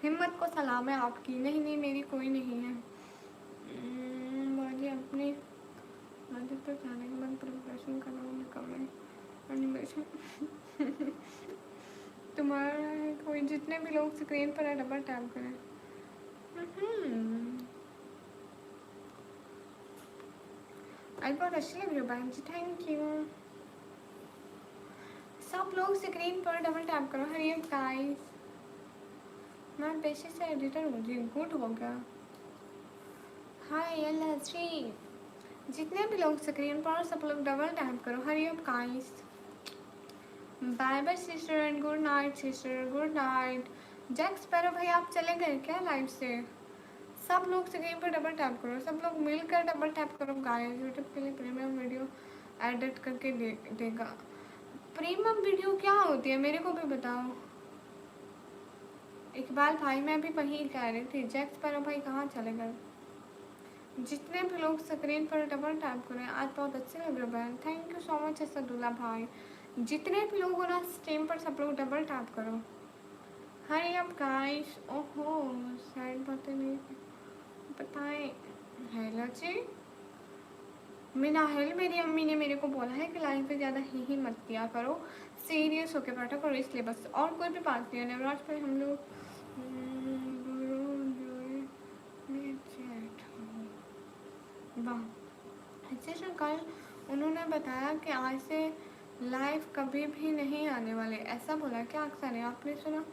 हिम्मत को सलाम है आपकी। नहीं नहीं, मेरी कोई नहीं है। मुझे अपने आदत पर जाने के बाद प्रिपरेशन करना कमेंट एनिमेशन। तुम्हारा है कोई? जितने भी लोग स्क्रीन पर है डबल टैप करें। आई बहुत अच्छी लग रही हो बहन जी, थैंक यू। सब लोग स्क्रीन पर डबल टैप करो। हरी गाइस, मैं पेशे से एडिटर हूँ जी, गुड हो गया। हाय एल श्री, जितने भी लोग स्क्रीन पर सब लोग डबल टैप करो। Hurry up guys, bye bye sister and good night sister, good night. जैक्स पैरो भाई, आप चले गए क्या लाइव से? सब लोग स्क्रीन पर डबल टैप करो, सब लोग मिलकर डबल टैप करो गाइस। यूट्यूब के लिए प्रीमियम वीडियो एडिट करके देगा। प्रीमियम वीडियो क्या होती है मेरे को भी बताओ। इकबाल भाई मैं भी वही कह रही थी, जैक्स पर भाई कहाँ चले गए। जितने भी लोग स्क्रीन पर डबल टैप करें, आज बहुत अच्छे लग रहे हैं। Thank you so much Asadullah भाई। जितने भी लोग हो ना स्ट्रीम पर, सब लोग डबल टैप करो। Hurry up guys. ओहो सैड बातें नहीं बताएं। हेलो जी मिनाहिल, मेरी अम्मी ने मेरे को बोला है कि लाइफ में ज़्यादा ही मत किया करो, सीरियस होके बैठा करो, इसलिए बस, और कोई भी बात नहीं है। नवराज पे हम लोग वाह। अच्छा कल उन्होंने बताया कि आज से लाइव कभी भी नहीं आने वाले, ऐसा बोला क्या अक्सर है? आपने सुना?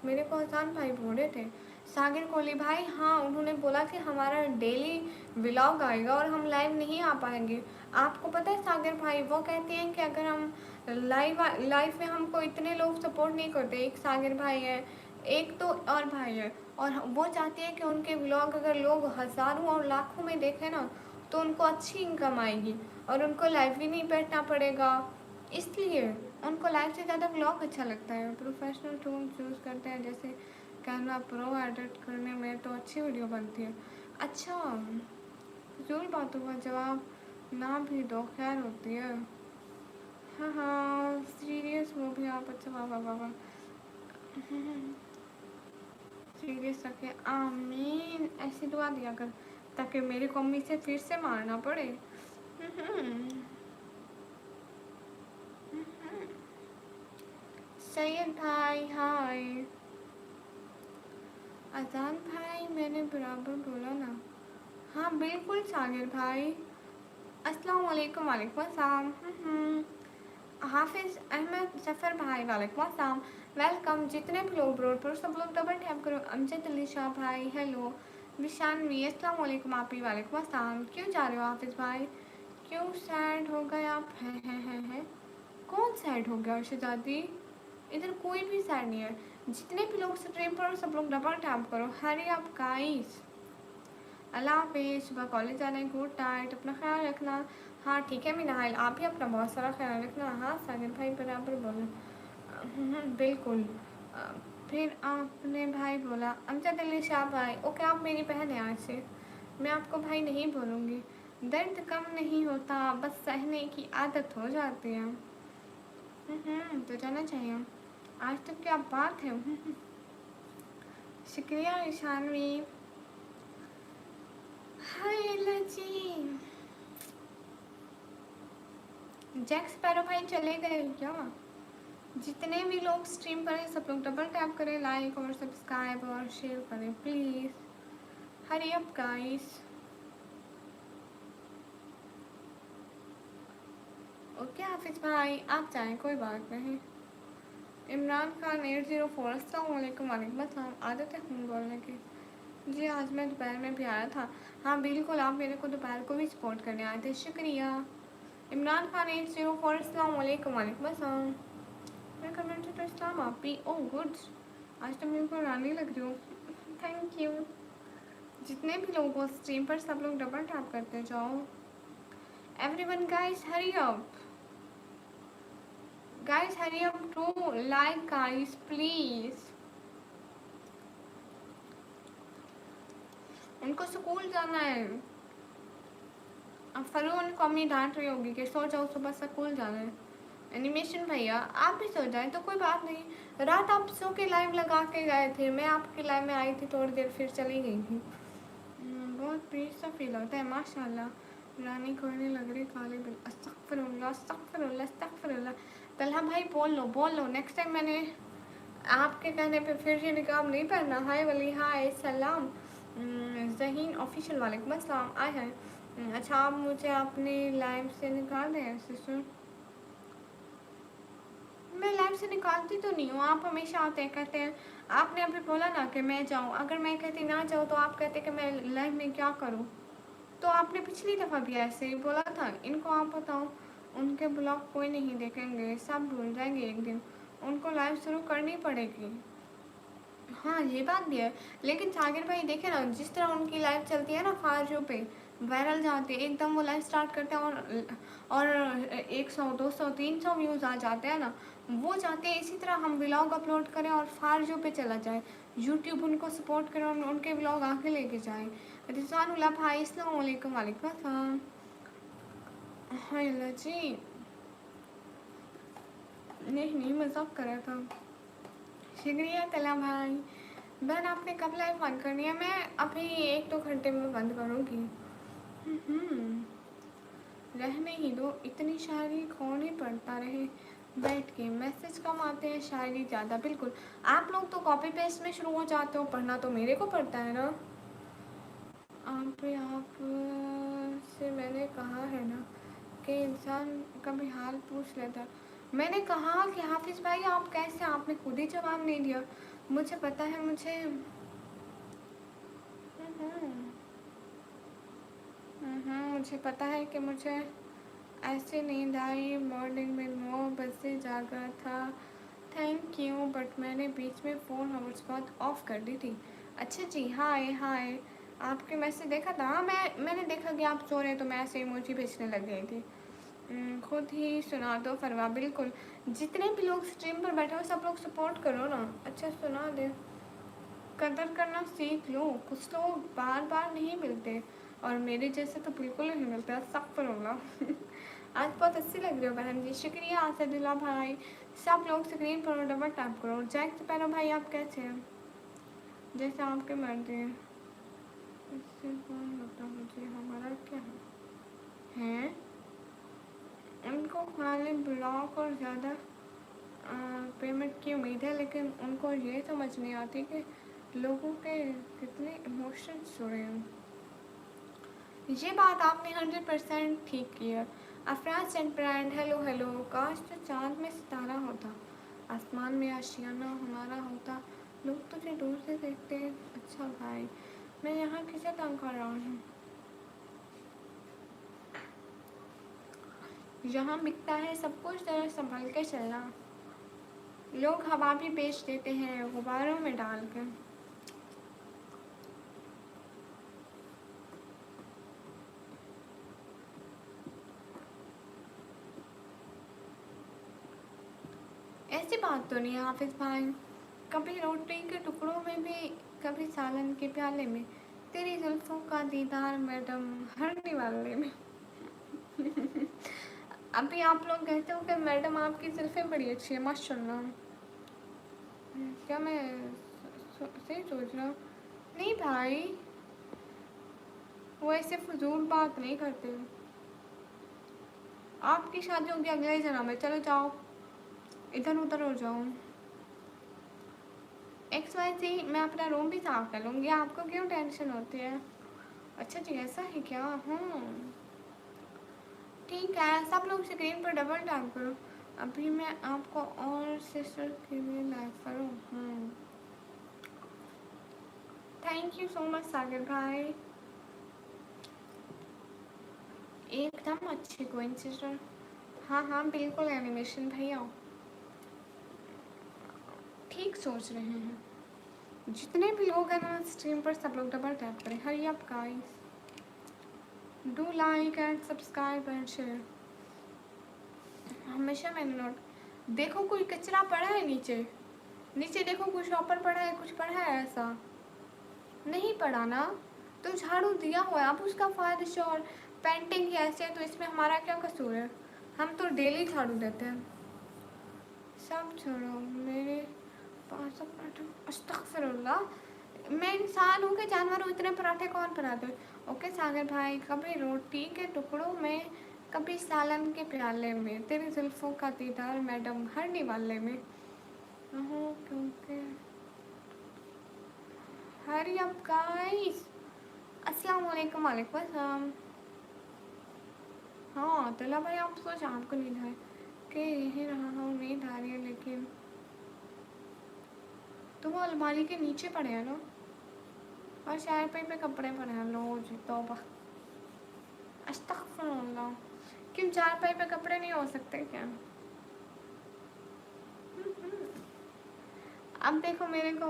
मेरे को हसान भाई बोल रहे थे। सागिर कोहली भाई, हाँ उन्होंने बोला कि हमारा डेली व्लॉग आएगा और हम लाइव नहीं आ पाएंगे। आपको पता है सागिर भाई, वो कहते हैं कि अगर हम लाइव में हमको इतने लोग सपोर्ट नहीं करते। एक सागिर भाई है, एक तो और भाई है, और वो चाहते हैं कि उनके व्लॉग अगर लोग हज़ारों और लाखों में देखें ना, तो उनको अच्छी इनकम आएगी और उनको लाइव भी नहीं बैठना पड़ेगा। इसलिए उनको लाइव से ज़्यादा व्लॉग अच्छा लगता है। प्रोफेशनल टूल चूज़ करते हैं, जैसे कैनवा प्रो एडिट करने में तो अच्छी वीडियो बनती है। अच्छा फिजूल बातों का जवाब ना भी दो, खैर होती है। हाँ हाँ सीरियस वो भी आप। अच्छा वाह वाह वाह, सीरियस रखे। आमीन, ऐसी दुआ दिया कर ताकि मेरी मम्मी से फिर से मारना पड़े। सैयद भाई हाय। अजान भाई मैंने बराबर बोला ना? हाँ बिल्कुल सागिर भाई। अस्सलाम वालेकुम। वालेकुम अस्सलाम। हाफिज़ अहमद जफ़र भाई वालेकुम अस्सलाम, वेलकम। जितने भी लोग ब्रोड सब लोग डबल टैप करो। अमजद अली शाह भाई हेलो। विशानवी अस्सलाम वालेकुम। आप ही वालेकुम अस्सलाम। क्यों जा रहे हो हाफिज़ भाई? क्यों सैड हो गए आप? हैं कौन सैड हो गया शहजादी? इधर कोई भी सैड नहीं है। जितने भी लोग स्ट्रीम पर सब लोग डबल टैप करो। हरी आप गाइस। अल्लाह हाफिज़। सुबह कॉलेज जाना है, गुड नाइट, अपना ख्याल रखना। हाँ ठीक है मिनाइल, आप भी अपना बहुत सारा ख्याल रखना। हाँ सागिर भाई बराबर बोलो। बिल्कुल। फिर आपने भाई बोला। अमजद अली शाह भाई, ओके आप मेरी बहन है आज से, मैं आपको भाई नहीं बोलूँगी। दर्द कम नहीं होता, बस सहने की आदत हो जाती है। तो जाना चाहिए। आज तक क्या बात है। शुक्रिया ईशानवी। हाय लजी। जैक्स पैरो भाई चले गए क्या? जितने भी लोग स्ट्रीम पर हैं सब लोग डबल टैप करें, लाइक और सब्सक्राइब और शेयर करें please. Hari up guys. Okay हाफिज़ भाई आप जाएं, कोई बात नहीं। इमरान खान 804 अस्सलाम वालेकुम। वालेकुम अस्सलाम। आदत है खून बोलने की। जी आज मैं दोपहर में भी आया था। हाँ बिल्कुल, आप मेरे को दोपहर को भी सपोर्ट करने आए थे, शुक्रिया। इमरान खान 804 अस्सलाम वालेकुम। वालेकुम अस्सलाम। मैं कमेंट तो इस्लाम आप भी। ओह गुड, आज तो मेरे को रानी लग रही हूँ। Thank you. जितने भी लोग हो स्ट्रीम पर सब लोग डबल टैप करते जाओ। Everyone guys hurry up, guys hurry up to like guys please. उनको स्कूल जाना है। अब फरून को अम्मी डांट रही होगी कि सो जाओ, सुबह स्कूल जाना है। एनिमेशन भैया आप भी सो जाएं तो कोई बात नहीं। रात आप सो के लाइव लगा के गए थे, मैं आपके लाइव में आई थी थोड़ी देर फिर चली गई थी। बहुत पीस सा फील होता है माशाल्लाह। रानी कोई नहीं लग रही काली बिल। अस्तगफिरुल्लाह अस्तगफिरुल्लाह अस्तगफिरुल्लाह। तलहा भाई बोल लो नेक्स्ट टाइम मैंने आपके कहने पे फिर ये निकाब नहीं पहनना। हाय वली हाय सलाम। जहीन ऑफिशियल वालेकुम अस्सलाम। आए हैं। अच्छा आप मुझे अपने लाइव से निकाल दें सिस्टर? मैं लाइव से निकालती तो नहीं हूँ, आप हमेशा आते हैं कहते हैं। आपने अभी बोला ना कि मैं जाऊँ, अगर मैं कहती ना जाऊँ तो आप कहते कि मैं लाइव में क्या करूँ। तो आपने पिछली दफ़ा भी ऐसे ही बोला था। इनको आप बताओ, उनके ब्लॉग कोई नहीं देखेंगे, सब भूल जाएंगे एक दिन। उनको लाइव शुरू करनी पड़ेगी। हाँ ये बात भी है, लेकिन सागिर भाई देखे ना जिस तरह उनकी लाइव चलती है ना फाजू पे, वायरल जाते हैं एकदम, वो लाइव स्टार्ट करते हैं और 100 200 300 व्यूज़ आ जाते हैं ना, वो चाहते हैं इसी तरह हम व्लॉग अपलोड करें और फारजू पे चला जाए, यूट्यूब उनको सपोर्ट करे और उनके व्लॉग आगे लेके जाए। रिजवानुल्लाह भाई अस्सलाम वालेकुम। वालेकुम अस्सलाम। हाँ जी, नहीं नहीं मजाक कर रहा था। शुक्रिया तला भाई। बहन आपने कब लाइव बंद करनी है? मैं अभी 1 2 घंटे में बंद करूँगी। हम्म, रहने ही दो, इतनी शायरी कौन ही पढ़ता रहे बैठ के, मैसेज कम आते हैं शायरी ज़्यादा। बिल्कुल, आप लोग तो कॉपी पेस्ट में शुरू हो जाते हो, पढ़ना तो मेरे को पड़ता है ना। आप से मैंने कहा है ना कि इंसान कभी हाल पूछ लेता है। मैंने कहा कि हाफिज़ भाई आप कैसे, आपने खुद ही जवाब नहीं दिया। मुझे पता है, मुझे मुझे पता है कि मुझे ऐसे नींद आई, मॉर्निंग में 9 बजे जागा था। थैंक यू, बट मैंने बीच में फ़ोन आवर्स बाद ऑफ कर दी थी। अच्छा जी, हाय हाय, आपके मैसेज देखा था। हाँ मैंने देखा कि आप सो रहे, तो मैं ऐसे इमोजी भेजने लग गई थी। खुद ही सुना दो फरवा। बिल्कुल, जितने भी लोग स्ट्रीम पर बैठे हो सब लोग सपोर्ट करो ना। अच्छा सुना दे, कदर करना सीख लो। कुछ लोग बार बार नहीं मिलते और मेरे जैसे तो बिल्कुल नहीं मिलता। अस्तगफिरुल्लाह। आज बहुत अच्छी लग रही हो बहन जी। शुक्रिया आसदुल्ला भाई। सब लोग स्क्रीन पर डबल टैप करो। जैक स्पैरो भाई आप कैसे हैं? जैसे आपके मर्जी है। इससे कौन बता मुझे हमारा क्या है? उनको खाली ब्लॉक और ज़्यादा पेमेंट की उम्मीद है, लेकिन उनको ये समझ नहीं आती कि लोगों के कितने इमोशंस जुड़े हैं। ये बात आपने 100% ठीक की है। Afraz and brand, hello hello. काश तो चाँद में सितारा होता, आसमान में आशियाना हमारा होता, लोग तुझे दूर से देखते। अच्छा भाई, मैं यहाँ किसे तंग कर रहा हूँ? यहाँ बिकता है सब कुछ, जरा संभल के चलना। लोग हवा भी बेच देते हैं गुब्बारों में डाल कर। ऐसी बात तो नहीं है हाफिज़ भाई, कभी रोटी के टुकड़ों में भी, कभी सालन के प्याले में, तेरी जुल्फों का दीदार मैडम हर निवाले में। अभी आप लोग कहते हो कि मैडम आपकी जुल्फें बड़ी अच्छी है माशाल्लाह। क्या मैं सही सोच रहा हूँ? नहीं भाई, वो ऐसे फजूल बात नहीं करते। आपकी शादी होगी अगले जन्म में, चलो जाओ इधर उधर हो जाओ। XYZ, मैं अपना रूम भी साफ कर लूँगी, आपको क्यों टेंशन होती है? अच्छा जी ऐसा है क्या? ठीक है, सब लोग स्क्रीन पर डबल टैप करो। अभी मैं आपको और सिस्टर के लिए लाइव करूँ। थैंक यू सो मच सागर भाई, एकदम अच्छी कोइंसिडेंस। हाँ हाँ बिल्कुल एनिमेशन भैया, ठीक सोच रहे हैं। जितने भी लोग हैं ना स्ट्रीम पर, सब लोग डबल टैप करें। Hurry up guys, do like and subscribe and share. हमेशा मैंने नोट, देखो कोई कचरा पड़ा है नीचे, नीचे देखो कुछ शॉपर पड़ा है, कुछ पड़ा है ऐसा नहीं पड़ा ना, तो झाड़ू दिया हुआ है। अब उसका फायदा और पेंटिंग ही ऐसे है, तो इसमें हमारा क्या कसूर है? हम तो डेली झाड़ू देते हैं। सब छोड़ो, मेरे पास पराठा, अस्तगफिरुल्लाह, मैं इंसान हूँ कि जानवर हूँ? इतने पराठे कौन बनाते? ओके सागर भाई, कभी रोटी के टुकड़ों में, कभी सालन के प्याले में, तेरी जुल्फों का दीदार मैडम हर निवाले में। क्योंकि हरी अप गाइस, अस्सलाम वालेकुम। वालेकुम अस्सलाम। हाँ तला भाई, आप सोच आपको नींद है कि यही रहा हूँ, नींद आ रही है, लेकिन तो वो अलमारी के नीचे पड़े हैं ना, और शायर पे कपड़े पड़े हैं। लो जी तौबा, अस्तगफिरुल्लाह। क्यों चारपाई पे कपड़े नहीं हो सकते क्या? अब देखो मेरे को,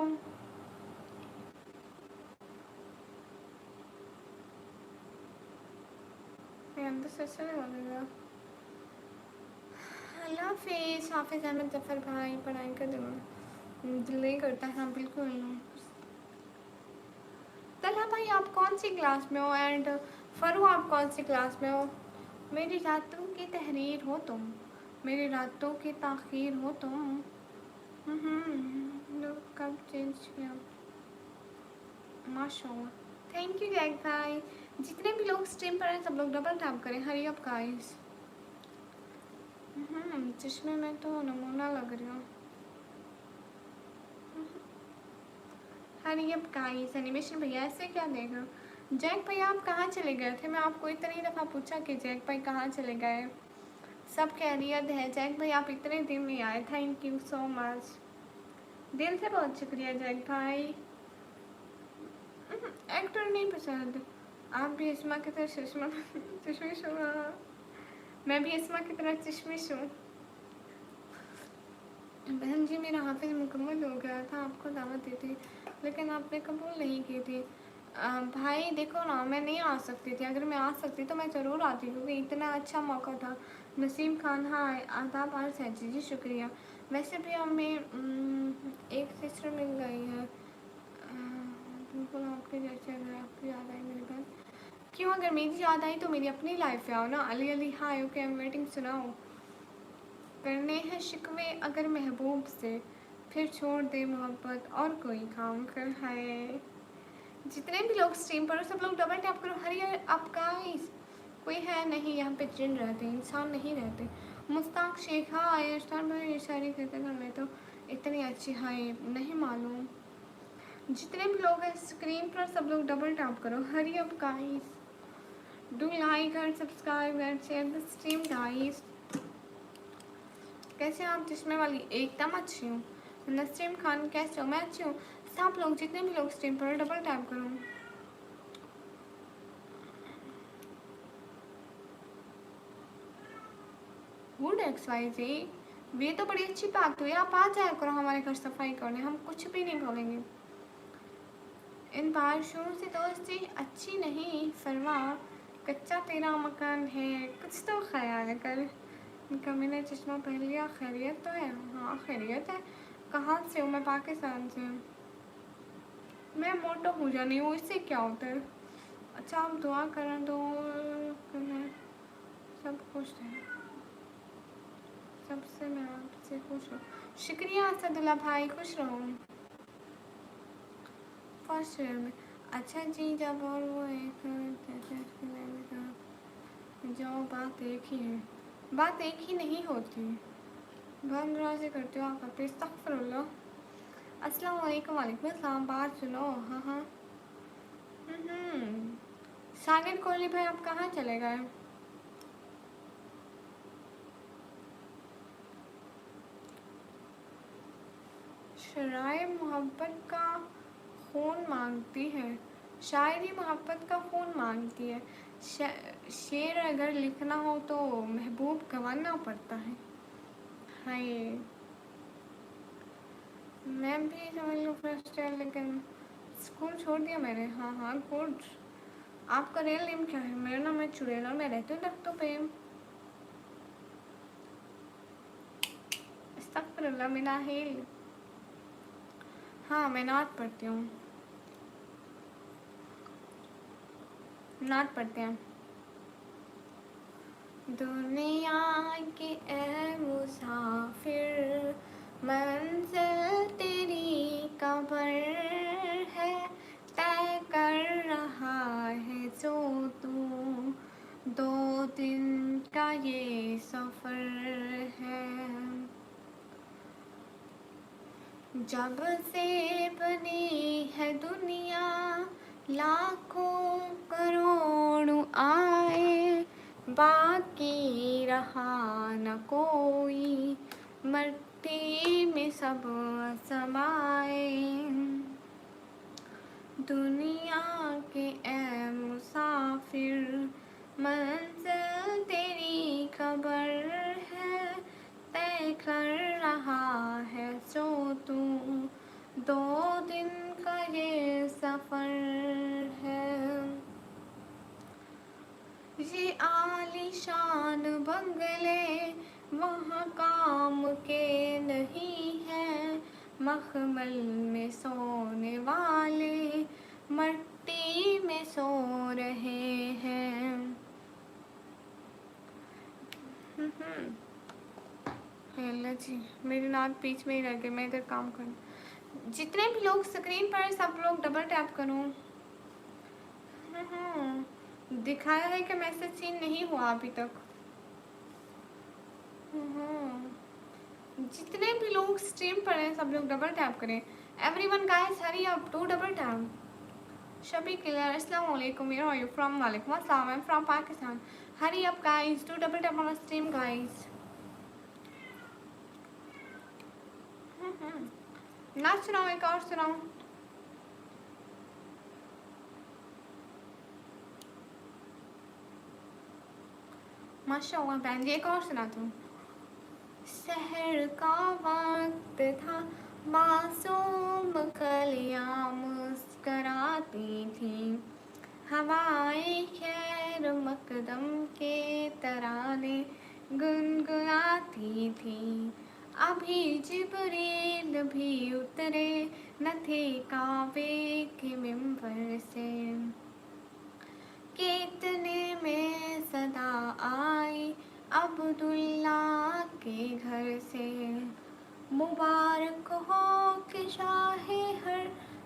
अंदर से अच्छा नहीं लगेगा। अल्लाह हाफिज़। हाफिज़ अहमद जफ़र भाई पढ़ाई का दिल नहीं करता है। हाँ बिल्कुल। तलहा भाई आप कौन सी क्लास में हो? एंड फ़रू आप कौन सी क्लास में हो? मेरी रातों की तहरीर हो तुम, मेरी रातों की ताख़ीर हो तुम। लोग कब चेंज किया? माशाल्लाह। थैंक यू जैक भाई। जितने भी लोग स्ट्रीम पर हैं सब लोग डबल टैप करें। Hurry up guys. चश्मे में तो नमूना लग रही हूँ। हरी अप गाइस। एनिमेशन भैया ऐसे क्या देख रहे हो? जैक भाई आप कहाँ चले गए थे? मैं आपको इतनी दफ़ा पूछा कि जैक भाई कहाँ चले गए। सब खैरियत है जैक भाई? आप इतने दिन में आए। Thank you so much. दिल से बहुत शुक्रिया जैक भाई। एक्टर नहीं पसंद। आप भी इस्मा की तरह चश्मिश हो। मैं भी इस्मा की तरह चश्मिश हूँ। बहन जी मेरा हाफिज़ मुकम्मल हो गया था, आपको दावत दी थी लेकिन आपने कबूल नहीं की थी। भाई देखो ना, मैं नहीं आ सकती थी। अगर मैं आ सकती तो मैं ज़रूर आती क्योंकि इतना अच्छा मौका था। नसीम खान हाँ आदाब आर सैजी जी शुक्रिया। वैसे भी हमें एक सिस्टर मिल गई है। बिल्कुल आपके जैसे। अगर आपकी याद आई मेरी बहन क्यों? अगर मेरी याद आई तो मेरी अपनी लाइफ में आओ ना। अली अली हाय ओके आई एम वेटिंग सुनाओ। करने हैं शिकवे अगर महबूब से, फिर छोड़ दे मोहब्बत और कोई काम कर। है जितने भी लोग स्ट्रीम पर हो सब लोग डबल टैप करो। हरी आप गाइस। कोई है नहीं यहाँ पे, जिन रहते इंसान नहीं रहते। मुस्ताक शेख हाँ आयुष्मान भाई शायरी करते घर में तो इतनी अच्छी हाय नहीं मालूम। जितने भी लोग हैं स्क्रीन पर सब लोग डबल टैप करो। Hurry up guys. Do like and subscribe and share the stream guys. कैसे आप? चश्मे वाली एकदम अच्छी हूँ। नसीम खान कैसे हो? मैं अच्छी हूँ। सब लोग जितने भी लोग स्ट्रीम पर डबल टैप करो। वुड एक्स वाई जी ये तो बड़ी अच्छी बात हुई। आप आ जाया करो हमारे घर सफाई करने, हम कुछ भी नहीं बोलेंगे। इन बारिशों से दोस्ती अच्छी नहीं फरमा, कच्चा तेरा मकान है कुछ तो ख्याल कर। इनका मैंने चश्मा पहन लिया। खैरियत तो है? हाँ खैरियत है। कहाँ से हूँ? मैं पाकिस्तान से हूँ। मैं मोटो हो जानी हूँ, इससे क्या होता है? अच्छा आप दुआ करें तो मैं सब खुश है। सबसे मैं आपसे खुश हूँ। शुक्रिया असदुल्ला भाई, खुश रहो। फर्स्ट ईयर में अच्छा जी जब और वो एक जो बात एक ही है। बात एक ही नहीं होती। बहुत राजी करते हो आप अपने। अस्तगफिरुल्लाह। अस्सलाम वालेकुम। वालेकुम अस्सलाम। बात सुनो। हाँ हाँ। सागर कोहली भाई आप कहाँ चले गए? शराय मोहब्बत का खून मांगती है। शायरी मोहब्बत का खून मांगती है। शेर अगर लिखना हो तो महबूब गंवाना पड़ता है। हाय मैं भी समझ लो फर्स्ट ईयर लेकिन स्कूल छोड़ दिया मैंने। हाँ हाँ गुड। आपका रियल नेम क्या है? मेरा नाम है चुड़ैल और मैं रहती हूँ दख्तों पे। अस्तगफिरुल्लाह मिनाहिल। हाँ मैं नात पढ़ती हूँ। नात पढ़ते हैं। दुनिया के ए मुसाफिर मंजिल तेरी कबर है, तय कर रहा है जो तू, 2 दिन का ये सफ़र है। जब से बनी है दुनिया लाखों करोड़ों आए, बाकी रहा न कोई, मट्टी में सब समाए। दुनिया के ए मुसाफिर मंजिल तेरी खबर है, तय कर रहा है जो तू, 2 दिन का ये सफ़र है। ये काम के नहीं हैं, मखमल में सोने वाले मट्टी में सो रहे हैं। हेलो जी, मेरी नाक बीच में ही रह गई, मैं इधर काम करूँ। जितने भी लोग स्क्रीन पर सब लोग डबल टैप करूँ। दिखाया है कि मैसेज सीन नहीं हुआ अभी तक। जितने भी लोग स्ट्रीम पर हैं सब लोग डबल टैप करें। Everyone guys hurry up, do double tap. शबी clear, अस्सलाम वालेकुम, वेयर आर यू फ्रॉम? वालेकुम अस्सलाम, आई am from Pakistan. Hari up guys, do double tap on stream guys. नाच सुनाओ, एक और सुनाओ। माशाअल्लाह बहन जी, एक और सुना तुम। सहर का वक्त था, मासूम कलियां मुस्कराती थी, हवाएं खैर मकदम के तराने गुनगुनाती थी। अभी जिब्रील भी उतरे न थे काबे के मिंबर से, कितने में सदा आई अब्दुल्ला के घर से। मुबारक हो कि शाहे हर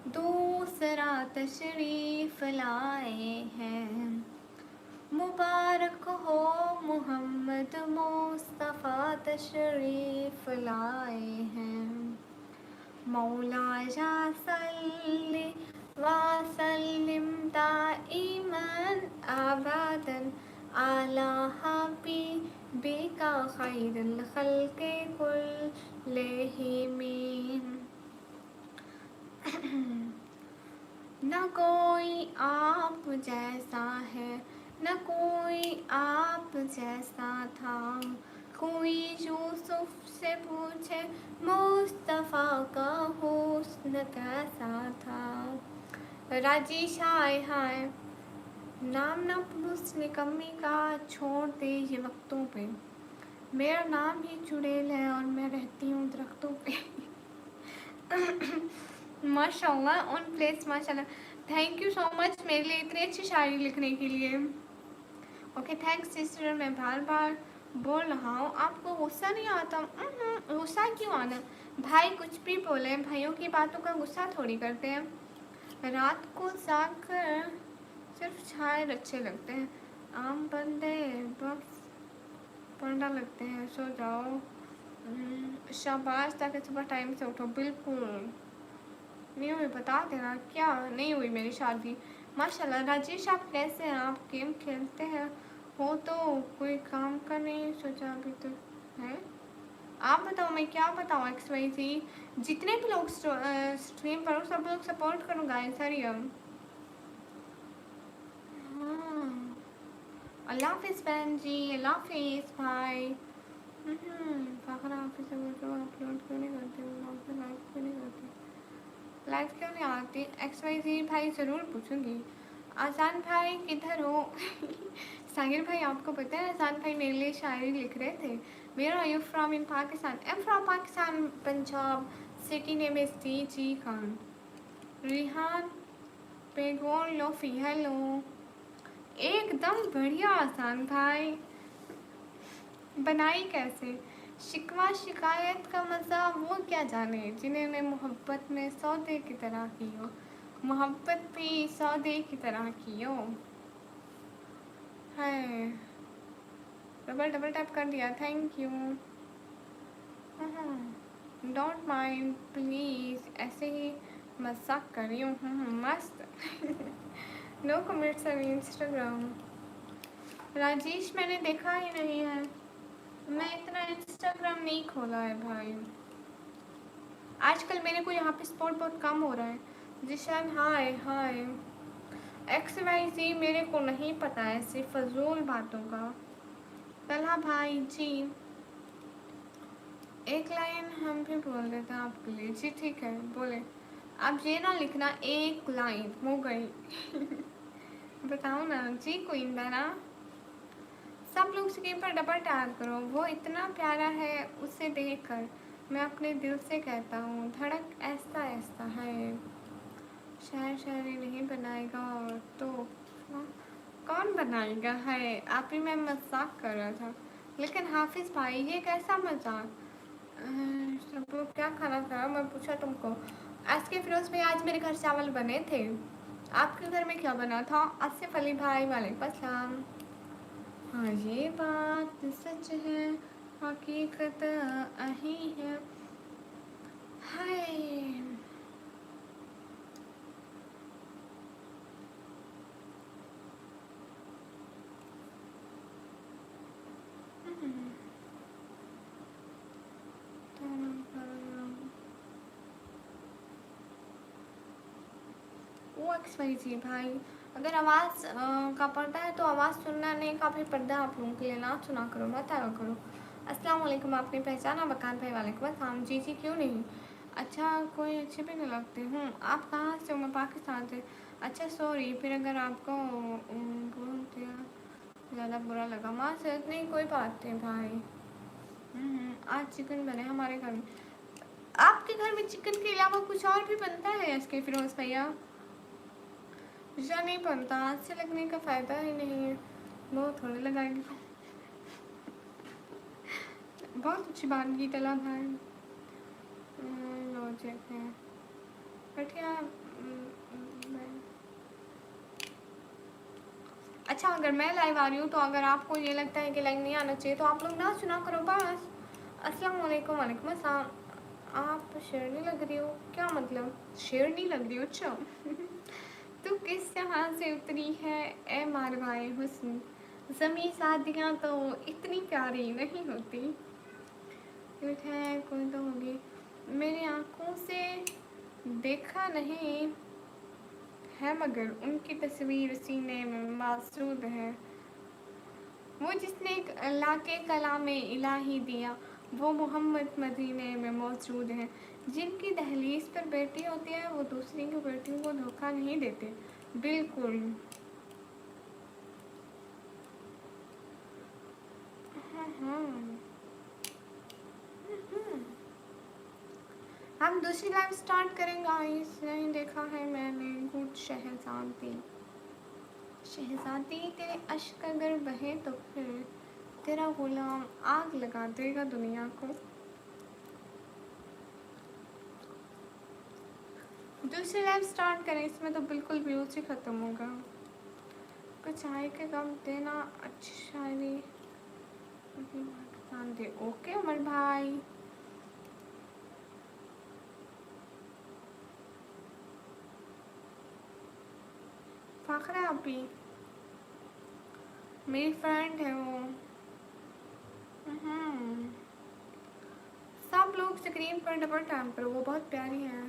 दूसरा तशरीफ लाए हैं, मुबारक हो मोहम्मद मुस्तफ़ा तशरीफ लाए हैं। मौला जा सल्ली व सल्लिम दाइमन अबदन अला हबीबिका खैरुल खल्क़ि कुल्लिहिम। न कोई आप जैसा है, न कोई आप जैसा था, कोई यूसुफ से पूछे मुस्तफ़ा का हुस्न कैसा था। राजेश हाय हाय, नाम ना पुरुष निकम्मी का, छोड़ दे ये वक्तों पे, मेरा नाम ही चुड़ैल है और मैं रहती हूँ दरख्तों पे। माशाल्लाह ऑन प्लेस, माशाल्लाह। थैंक यू सो मच मेरे लिए इतनी अच्छी शायरी लिखने के लिए। ओके थैंक्स सिस्टर, मैं बार बार बोल रहा हूँ, आपको गुस्सा नहीं आता? गुस्सा क्यों आना भाई, कुछ भी बोले, भाइयों की बातों का गुस्सा थोड़ी करते हैं। रात को जाकर सिर्फ छाए अच्छे लगते हैं, आम बंदे बस पंडा लगते हैं। सो जाओ, शाबाश, ताकि सुबह टाइम से उठो। बिल्कुल नहीं हुई, बता देना क्या नहीं हुई मेरी शादी। माशाल्लाह राजेश, आप कैसे हैं? आप गेम खेलते हैं हो तो कोई काम का नहीं सोचा अभी तक है? आप बताओ, मैं क्या बताऊँ? एक्स वाई जी, जितने भी लोग स्ट्रीम पर हो सब लोग सपोर्ट करो गाइस, हरी हम। अल्लाह हाफिज़ बहन जी, अल्लाह हाफिज़ भाई। फ़खर हाफिज़ से बोलो अपलोड क्यों नहीं करते, लाइव क्यों नहीं करते, लाइव क्यों नहीं आती? एक्स वाई जी भाई ज़रूर पूछूंगी। आसान भाई किधर हो? साहिर भाई, आपको पता है आसान भाई मेरे लिए शायरी लिख रहे थे। Where are you from? In Pakistan. I am from Pakistan, Punjab, city name is जी खान। रिहान पेगोन लोफी, हेलो। एकदम बढ़िया आसान भाई, बनाई कैसे? शिकवा शिकायत का मज़ा वो क्या जाने, जिन्होंने मोहब्बत में सौदे की तरह की हो, मोहब्बत भी सौदे की तरह की हो। है डबल डबल टैप कर दिया, thank you. Don't mind please, ऐसे ही मजाक कर रही हूँ। मस्त। No comments on Instagram. Rajesh मैंने देखा ही नहीं है, मैं इतना इंस्टाग्राम नहीं खोला है भाई। आजकल मेरे को यहाँ पे स्पॉट बहुत कम हो रहा है। जिशान हाय हाय। एक्स वाई जी मेरे को नहीं पता है ऐसी फजूल बातों का। तलहा भाई जी, एक लाइन हम भी बोल देते हैं आपके लिए। जी ठीक है, बोले। आप ये ना लिखना एक लाइन हो गई। बताओ ना जी, क्वीन बना। सब लोग स्क्रीन पर डबल टैप करो, वो इतना प्यारा है, उसे देखकर मैं अपने दिल से कहता हूँ धड़क ऐसा ऐसा है। शायर शायरी नहीं बनाएगा और तो हाँ, कौन बनाएगा है। आप ही, मैं मजाक कर रहा था। लेकिन हाफिज़ भाई ये कैसा मजाक। सब लोग क्या खाना खाया, मैं पूछा तुमको। आज के फिरोज भाई, आज मेरे घर चावल बने थे। आपके घर में क्या बना था? आसिफ अली भाई, वालेकुम अस्सलाम। हाँ ये बात सच है, हकीकत अही है। हाय। वो एक्सवाइजी भाई, अगर आवाज़ का पर्दा है तो आवाज़ सुनना नहीं का, फिर पर्दा आप लोगों के लिए ना सुना करो, मत आया करो। अस्सलाम वालेकुम, आपने पहचाना बकान भाई? वालेकुम अस्सलाम। जी जी क्यों नहीं, अच्छा कोई अच्छे भी नहीं लगते हूँ। आप कहाँ से हो? मैं पाकिस्तान से। अच्छा सॉरी, फिर अगर आपको बोल दिया ज़्यादा बुरा लगा, माँ से नहीं, कोई बात नहीं भाई। आज चिकन बने हमारे घर में। आपके घर में चिकन के अलावा कुछ और भी बनता है इसके फिरोज भैया? या नहीं बनता? आज से लगने का फ़ायदा ही नहीं है, वो थोड़ी लगाएंगे। बहुत अच्छी बात की तला भाई, लॉजिक है बट यार। अच्छा अगर मैं लाइव आ रही हूँ तो अगर आपको ये लगता है कि लाइव नहीं आना चाहिए तो आप लोग ना सुना करो बस। अस्सलाम वालेकुम। वालेकुम अस्सलाम। आप शेरनी लग रही हो, क्या मतलब? शेरनी लग रही हो? अच्छा तू किस जहाँ से उतरी है ए मार भाई हुस्न, ज़मी शादियाँ तो इतनी प्यारी नहीं होती। क्यूट है कोई तो होगी, मेरी आँखों से देखा नहीं है मगर उनकी तस्वीर सीने में मौजूद है। वो जिसने अल्लाह के कलाम इलाही दिया, वो मोहम्मद मदीने में मौजूद है। जिनकी दहलीज पर बेटी होती है वो दूसरी की बेटियों को धोखा नहीं देते। बिल्कुल। हाँ हाँ। हम दूसरी लाइव स्टार्ट करेंगे गाइस, नहीं देखा है मैंने। गुड शहजादी, शहजादी तेरे अश्क अगर बहे तो फिर तेरा गुलाम आग लगा देगा दुनिया को। दूसरी लाइव स्टार्ट करें, इसमें तो बिल्कुल व्यूज ही ख़त्म होगा। कुछ आए के कम देना, अच्छी शायरी पाकिस्तान दे। ओके उमर भाई। फाखरा आपी मेरी फ्रेंड है वो। सब लोग स्क्रीन पर डबल टैप करो, वो बहुत प्यारी है।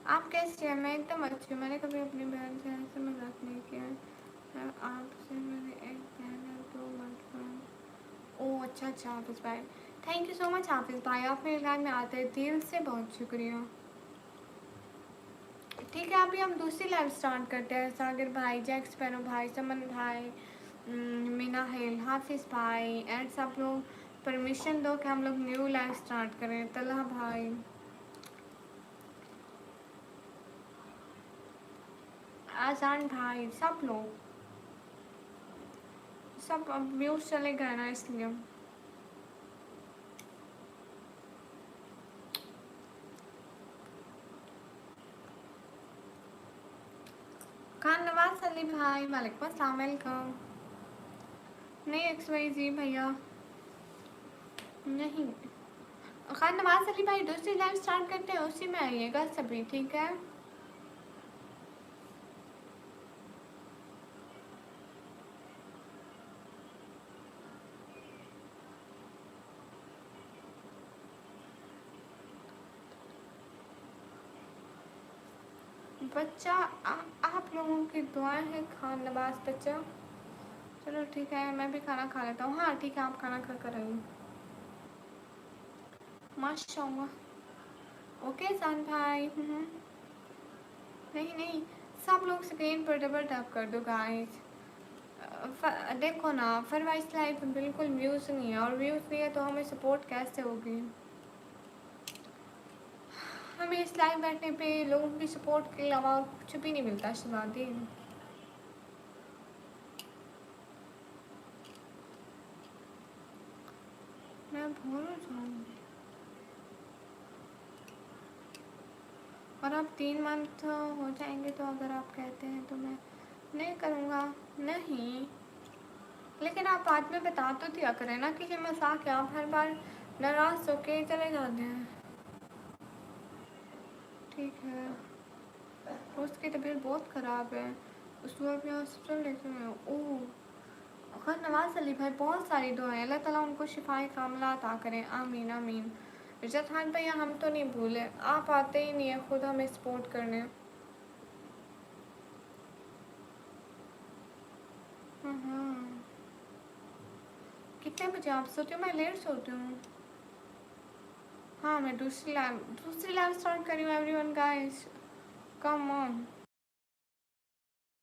आप कैसे हैं? मैं एकदम अच्छी हूँ, मैंने कभी अपनी बहन से ऐसे मजाक नहीं किया है। आपसे मेरी एक बहन है तो मत। ओह अच्छा अच्छा हाफिज़ भाई, थैंक यू सो मच हाफिज़ भाई, आप मेरे लाइव में आते हैं, दिल से बहुत शुक्रिया। ठीक है अभी हम दूसरी लाइव स्टार्ट करते हैं। सागर भाई, जैक्स पैनो भाई, समन भाई, मीना हिल, हाफिज़ भाई एंड सब लोग परमिशन दो कि हम लोग न्यू लाइव स्टार्ट करें। तलहा भाई, आजान भाई, सब लोग, सब अब व्यूज चले गए ना इसलिए। खान नवाज अली भाई, वालेकुम अस्सलाम, वेलकम। नहीं एक्स वाई जी भैया नहीं। खान नवाज अली भाई दूसरी लाइव स्टार्ट करते हैं, उसी में आइएगा सभी, ठीक है? बच्चा आप लोगों की दुआएं हैं खान नवाज बच्चा। चलो ठीक है, मैं भी खाना खा लेता हूँ। हाँ ठीक है, आप खाना खा कर आइए। माशाल्लाह। ओके जान भाई। नहीं नहीं, सब लोग स्क्रीन पर डबल टैप कर दो गाइस। देखो ना, फरवा इस लाइफ में बिल्कुल व्यूज़ नहीं है, और व्यूज़ नहीं है तो हमें सपोर्ट कैसे होगी? हमें इस लाइव बैठने पे लोगों की सपोर्ट के अलावा कुछ भी नहीं मिलता शहजादी। मैं भूल जाऊँगी। और अब 3 मंथ हो जाएंगे, तो अगर आप कहते हैं तो मैं नहीं करूँगा। नहीं, लेकिन आप बाद में बता तो दिया करें ना कि ये मजाक है, आप हर बार नाराज़ होके चले जाते हैं। ठीक है, उसकी तबीयत बहुत ख़राब है, उसको अभी हॉस्पिटल लेके गए। ओह, ख़ैर नवाज़ अली भाई बहुत सारी दुआएं, अल्लाह ताला उनको शिफाए कामला अता करें, आमीन आमीन। इर्शाद खान भैया हम तो नहीं भूले, आप आते ही नहीं है खुद हमें सपोर्ट करने। हाँ, कितने बजे आप सोते हो? मैं लेट सोती हूँ। हाँ, मैं दूसरी लाइव स्टार्ट कर रही हूँ। Everyone guys, come on.